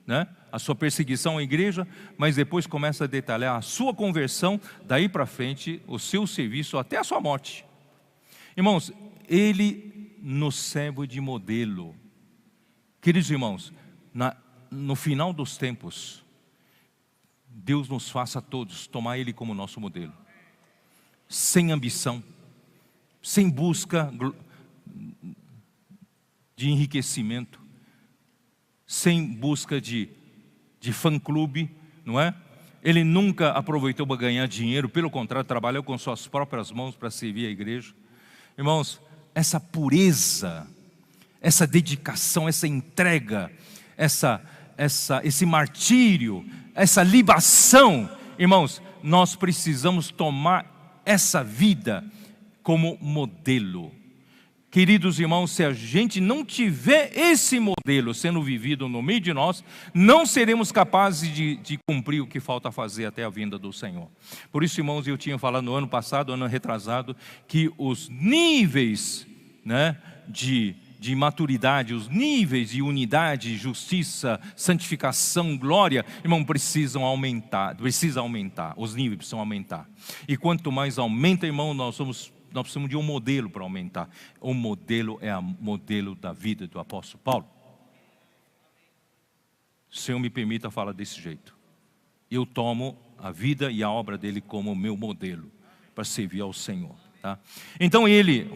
né? A sua perseguição à igreja, mas depois começa a detalhar a sua conversão, daí para frente, o seu serviço até a sua morte. Irmãos, ele nos serve de modelo. Queridos irmãos, no final dos tempos, Deus nos faça a todos tomar ele como nosso modelo. Sem ambição, sem busca de enriquecimento, sem busca de fã-clube, não é? Ele nunca aproveitou para ganhar dinheiro, pelo contrário, trabalhou com suas próprias mãos para servir a igreja. Irmãos, essa pureza, essa dedicação, essa entrega, esse martírio, essa libação, irmãos, nós precisamos tomar essa vida como modelo. Queridos irmãos, se a gente não tiver esse modelo sendo vivido no meio de nós, não seremos capazes de cumprir o que falta fazer até a vinda do Senhor. Por isso, irmãos, eu tinha falado no ano passado, ano retrasado, que os níveis, né, de maturidade, os níveis de unidade, justiça, santificação, glória, irmão, precisam aumentar, os níveis precisam aumentar. E quanto mais aumenta, irmão, nós precisamos de um modelo para aumentar. O modelo é o modelo da vida do apóstolo Paulo. O Senhor me permita falar desse jeito. Eu tomo a vida e a obra dele como meu modelo para servir ao Senhor. Tá? Então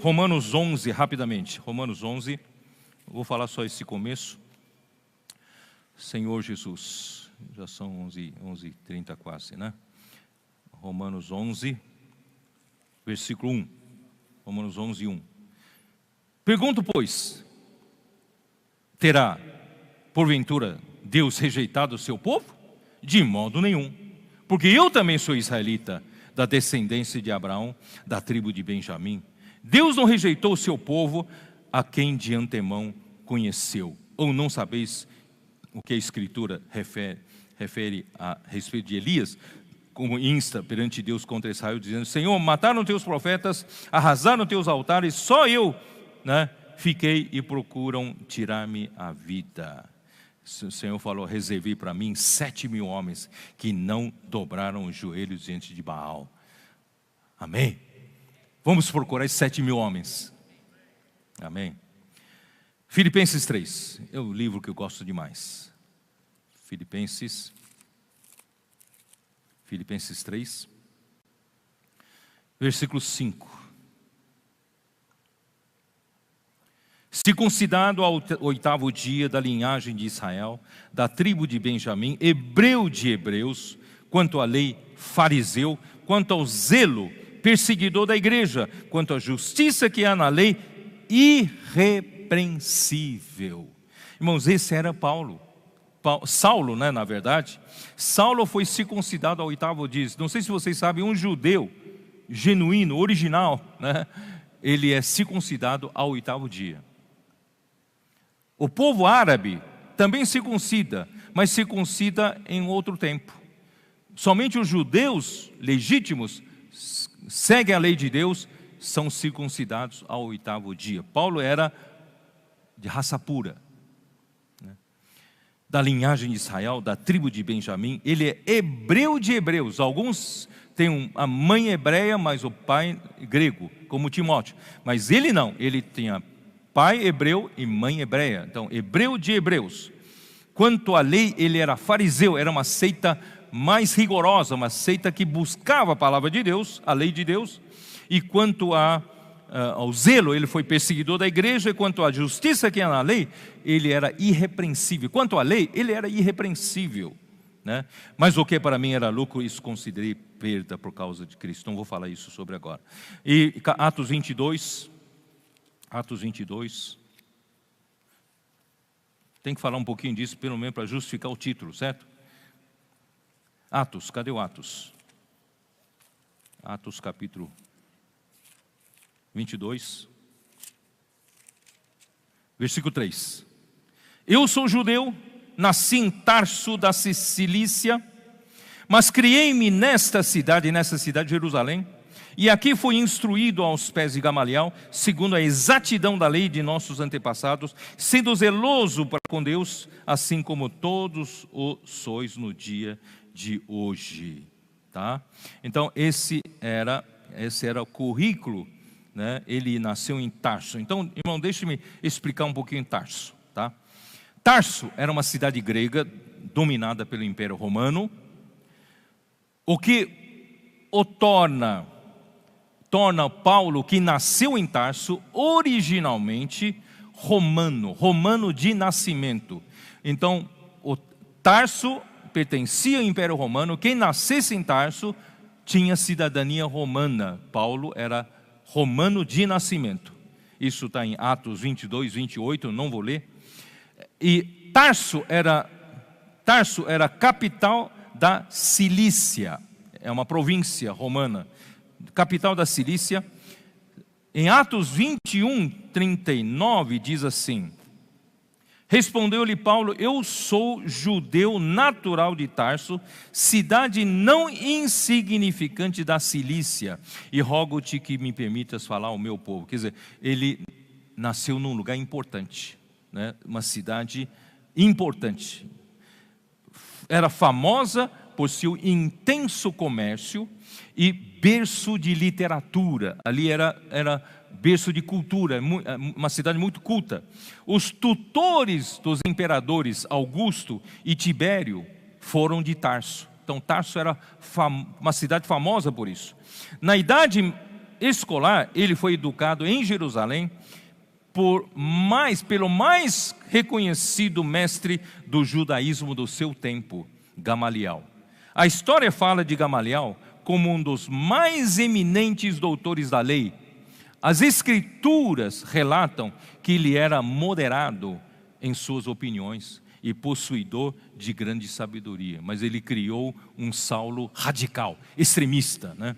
Romanos 11, rapidamente. Romanos 11, vou falar só esse começo. Senhor Jesus, já são 11h30 quase, né? Romanos 11, versículo 1. Romanos 11, 1. Pergunto, pois, terá, porventura, Deus rejeitado o seu povo? De modo nenhum. Porque eu também sou israelita, da descendência de Abraão, da tribo de Benjamim. Deus não rejeitou o seu povo, a quem de antemão conheceu. Ou não sabeis o que a Escritura refere a respeito de Elias, como insta perante Deus contra Israel, dizendo: Senhor, mataram teus profetas, arrasaram teus altares, só eu, né, fiquei e procuram tirar-me a vida. O Senhor falou: reservei para mim 7.000 homens que não dobraram os joelhos diante de Baal. Amém? Vamos procurar esses 7.000 homens. Amém? Filipenses 3, é o livro que eu gosto demais. Filipenses 3, versículo 5. Circuncidado ao 8º dia da linhagem de Israel, da tribo de Benjamim, hebreu de hebreus, quanto à lei, fariseu, quanto ao zelo, perseguidor da igreja, quanto à justiça que há na lei, irrepreensível. Irmãos, esse era Saulo, né, na verdade. Saulo foi circuncidado ao 8º dia. Não sei se vocês sabem, um judeu genuíno, original, né, ele é circuncidado ao 8º dia. O povo árabe também circuncida, mas circuncida em outro tempo. Somente os judeus legítimos seguem a lei de Deus, são circuncidados ao 8º dia. Paulo era de raça pura, da linhagem de Israel, da tribo de Benjamim. Ele é hebreu de hebreus. Alguns têm a mãe hebreia, mas o pai grego, como Timóteo. Mas ele não, ele tinha pai hebreu e mãe hebreia. Então, hebreu de hebreus. Quanto à lei, ele era fariseu, era uma seita mais rigorosa, uma seita que buscava a palavra de Deus, a lei de Deus. E quanto ao zelo, ele foi perseguidor da igreja. E quanto à justiça que é na lei, ele era irrepreensível. Quanto à lei, ele era irrepreensível. né? Mas o que para mim era lucro, isso considerei perda por causa de Cristo. Não vou falar isso sobre agora. E Atos 22, tem que falar um pouquinho disso, pelo menos para justificar o título, certo? Atos, cadê o Atos? Atos capítulo 22, versículo 3. Eu sou judeu, nasci em Tarso da Cilícia, mas criei-me nessa cidade Jerusalém, e aqui fui instruído aos pés de Gamaliel, segundo a exatidão da lei de nossos antepassados, sendo zeloso para com Deus, assim como todos o sois no dia de hoje. Tá? Então esse era o currículo, né? Ele nasceu em Tarso. Então, irmão, deixe-me explicar um pouquinho Tarso. Tá? Tarso era uma cidade grega dominada pelo Império Romano, o que o torna Paulo, que nasceu em Tarso, originalmente romano de nascimento. Então, o Tarso pertencia ao Império Romano. Quem nascesse em Tarso tinha cidadania romana. Paulo era romano de nascimento. Isso está em Atos 22, 28, não vou ler. E Tarso era capital da Cilícia, é uma província romana, capital da Cilícia. Em Atos 21, 39 diz assim: respondeu-lhe Paulo, eu sou judeu natural de Tarso, cidade não insignificante da Cilícia, e rogo-te que me permitas falar ao meu povo. Quer dizer, ele nasceu num lugar importante, né? Uma cidade importante, era famosa por seu intenso comércio e berço de literatura. Ali era berço de cultura, uma cidade muito culta. Os tutores dos imperadores Augusto e Tibério foram de Tarso. Então Tarso era uma cidade famosa por isso. Na idade escolar, ele foi educado em Jerusalém pelo mais reconhecido mestre do judaísmo do seu tempo, Gamaliel. A história fala de Gamaliel como um dos mais eminentes doutores da lei. As escrituras relatam que ele era moderado em suas opiniões e possuidor de grande sabedoria, mas ele criou um Saulo radical, extremista, né?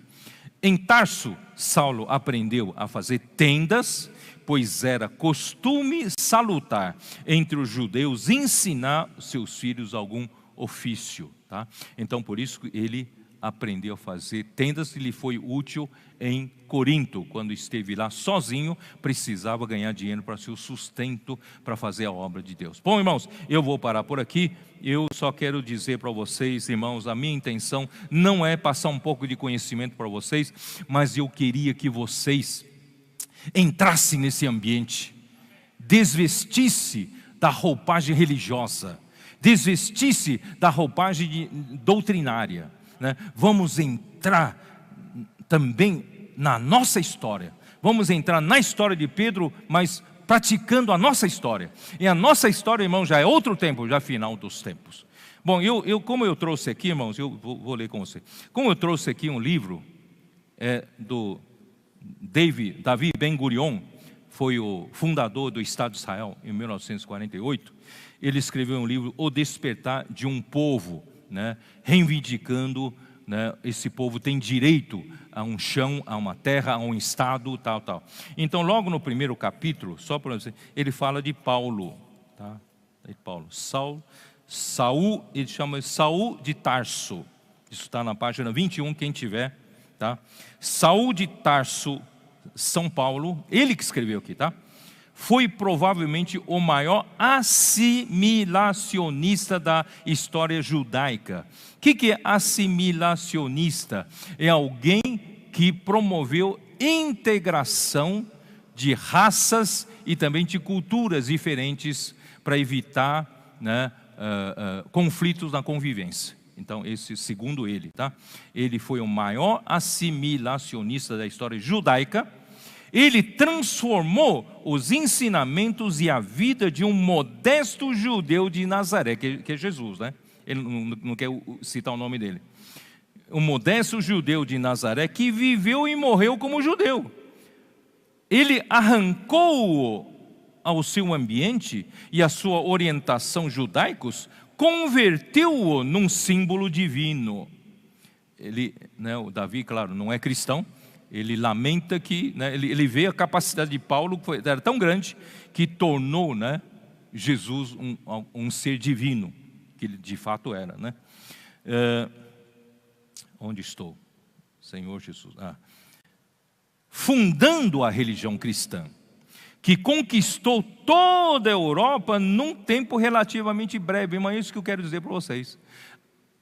Em Tarso, Saulo aprendeu a fazer tendas, pois era costume salutar entre os judeus ensinar seus filhos algum ofício. Tá? Então por isso ele aprendeu a fazer tendas, e lhe foi útil em Corinto, quando esteve lá sozinho, precisava ganhar dinheiro para seu sustento, para fazer a obra de Deus. Bom, irmãos, eu vou parar por aqui. Eu só quero dizer para vocês, irmãos, a minha intenção não é passar um pouco de conhecimento para vocês, mas eu queria que vocês entrassem nesse ambiente, desvestisse da roupagem religiosa, desvestisse da roupagem doutrinária, né? Vamos entrar também na nossa história, vamos entrar na história de Pedro, mas praticando a nossa história. E a nossa história, irmão, já é outro tempo, já é final dos tempos. Bom, como eu trouxe aqui, irmãos, eu vou ler com você. Como eu trouxe aqui um livro do Davi Ben-Gurion, foi o fundador do Estado de Israel em 1948. Ele escreveu um livro, O Despertar de um Povo, né, reivindicando, né, esse povo tem direito a um chão, a uma terra, a um estado, tal. Então logo no primeiro capítulo, só para você, ele fala de Paulo, tá? Saul, ele chama de Saul de Tarso. Isso está na página 21, quem tiver, tá? Saul de Tarso, São Paulo, ele que escreveu aqui, tá? Foi provavelmente o maior assimilacionista da história judaica. O que é assimilacionista? É alguém que promoveu integração de raças e também de culturas diferentes para evitar, né, conflitos na convivência. Então, esse, segundo ele, tá? Ele foi o maior assimilacionista da história judaica. Ele transformou os ensinamentos e a vida de um modesto judeu de Nazaré, que é Jesus, né? ele não quer citar o nome dele. Um modesto judeu de Nazaré que viveu e morreu como judeu. Ele arrancou-o ao seu ambiente e à sua orientação judaicos, converteu-o num símbolo divino. Ele, o Davi, claro, não é cristão. Ele lamenta que, ele vê a capacidade de Paulo, que era tão grande, que tornou, Jesus um ser divino, que ele de fato era. Onde estou? Senhor Jesus. Fundando a religião cristã, que conquistou toda a Europa num tempo relativamente breve. Mas é isso que eu quero dizer para vocês.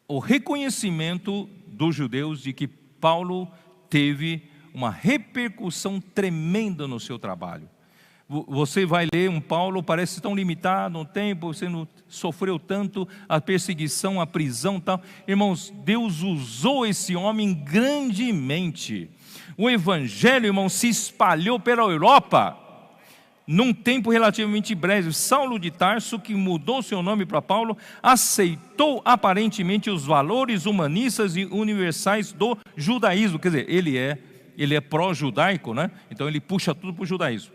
O reconhecimento dos judeus de que Paulo teve uma repercussão tremenda no seu trabalho. Você vai ler um Paulo, parece tão limitado no tempo, você não sofreu tanto, a perseguição, a prisão e tal. Irmãos, Deus usou esse homem grandemente. O evangelho, irmãos, se espalhou pela Europa num tempo relativamente breve. Saulo de Tarso, que mudou seu nome para Paulo, aceitou aparentemente os valores humanistas e universais do judaísmo. Quer dizer, ele é pró-judaico, então ele puxa tudo para o judaísmo.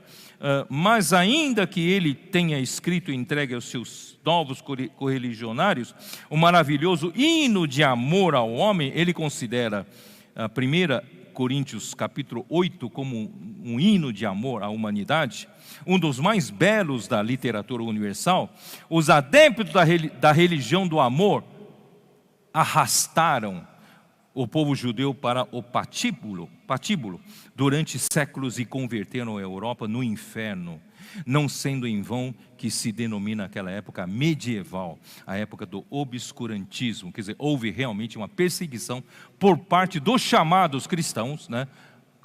Mas ainda que ele tenha escrito e entregue aos seus novos correligionários o maravilhoso hino de amor ao homem, ele considera a 1 Coríntios capítulo 8 como um hino de amor à humanidade, um dos mais belos da literatura universal. Os adeptos da religião do amor arrastaram o povo judeu para o patíbulo durante séculos e converteram a Europa no inferno, não sendo em vão que se denomina aquela época medieval, a época do obscurantismo. Quer dizer, houve realmente uma perseguição por parte dos chamados cristãos,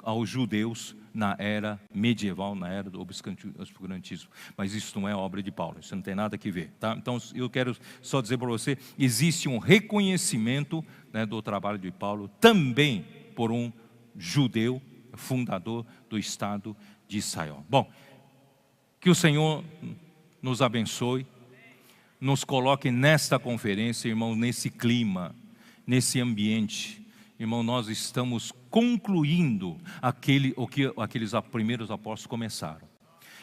aos judeus na era medieval, na era do obscurantismo. Mas isso não é obra de Paulo, isso não tem nada que ver, tá? Então eu quero só dizer para você, existe um reconhecimento do trabalho de Paulo, também por um judeu, fundador do Estado de Israel. Bom, que o Senhor nos abençoe, nos coloque nesta conferência, irmão, nesse clima, nesse ambiente. Irmão, nós estamos concluindo o que aqueles primeiros apóstolos começaram.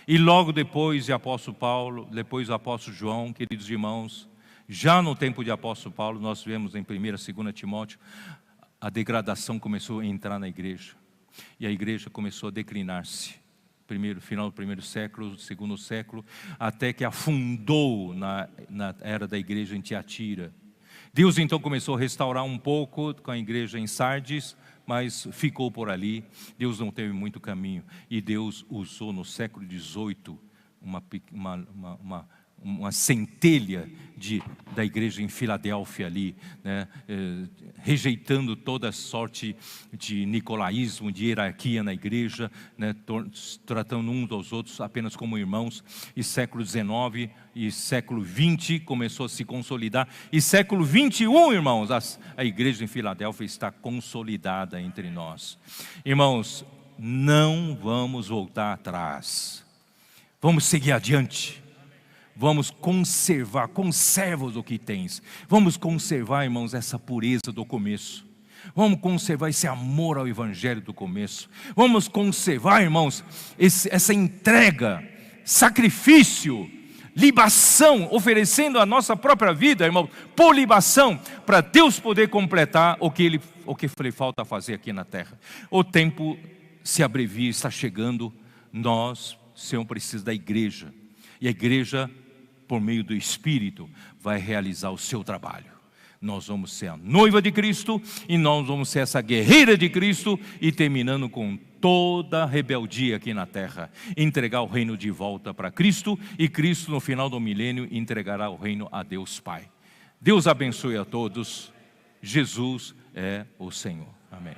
E logo depois de apóstolo Paulo, depois do apóstolo João, queridos irmãos, já no tempo de apóstolo Paulo, nós vemos em 1ª e 2ª Timóteo, a degradação começou a entrar na igreja. E a igreja começou a declinar-se. Final do 1º século, 2º século, até que afundou na era da igreja em Tiatira. Deus então começou a restaurar um pouco com a igreja em Sardes, mas ficou por ali. Deus não teve muito caminho. E Deus usou no século XVIII uma centelha da igreja em Filadélfia ali, rejeitando toda sorte de nicolaísmo, de hierarquia na igreja, tratando uns aos outros apenas como irmãos. E século XIX e século XX começou a se consolidar. E século XXI, irmãos, a igreja em Filadélfia está consolidada entre nós. Irmãos, não vamos voltar atrás. Vamos seguir adiante. Vamos conserva-os o que tens. Vamos conservar, irmãos, essa pureza do começo. Vamos conservar esse amor ao evangelho do começo. Vamos conservar, irmãos, essa entrega, sacrifício, libação, oferecendo a nossa própria vida, irmãos, por libação, para Deus poder completar o que lhe falta fazer aqui na terra. O tempo se abrevia, está chegando. Nós, Senhor, precisamos da igreja. E a igreja, por meio do Espírito, vai realizar o seu trabalho. Nós vamos ser a noiva de Cristo, e nós vamos ser essa guerreira de Cristo, e terminando com toda a rebeldia aqui na terra, entregar o reino de volta para Cristo, e Cristo no final do milênio entregará o reino a Deus Pai. Deus abençoe a todos. Jesus é o Senhor. Amém.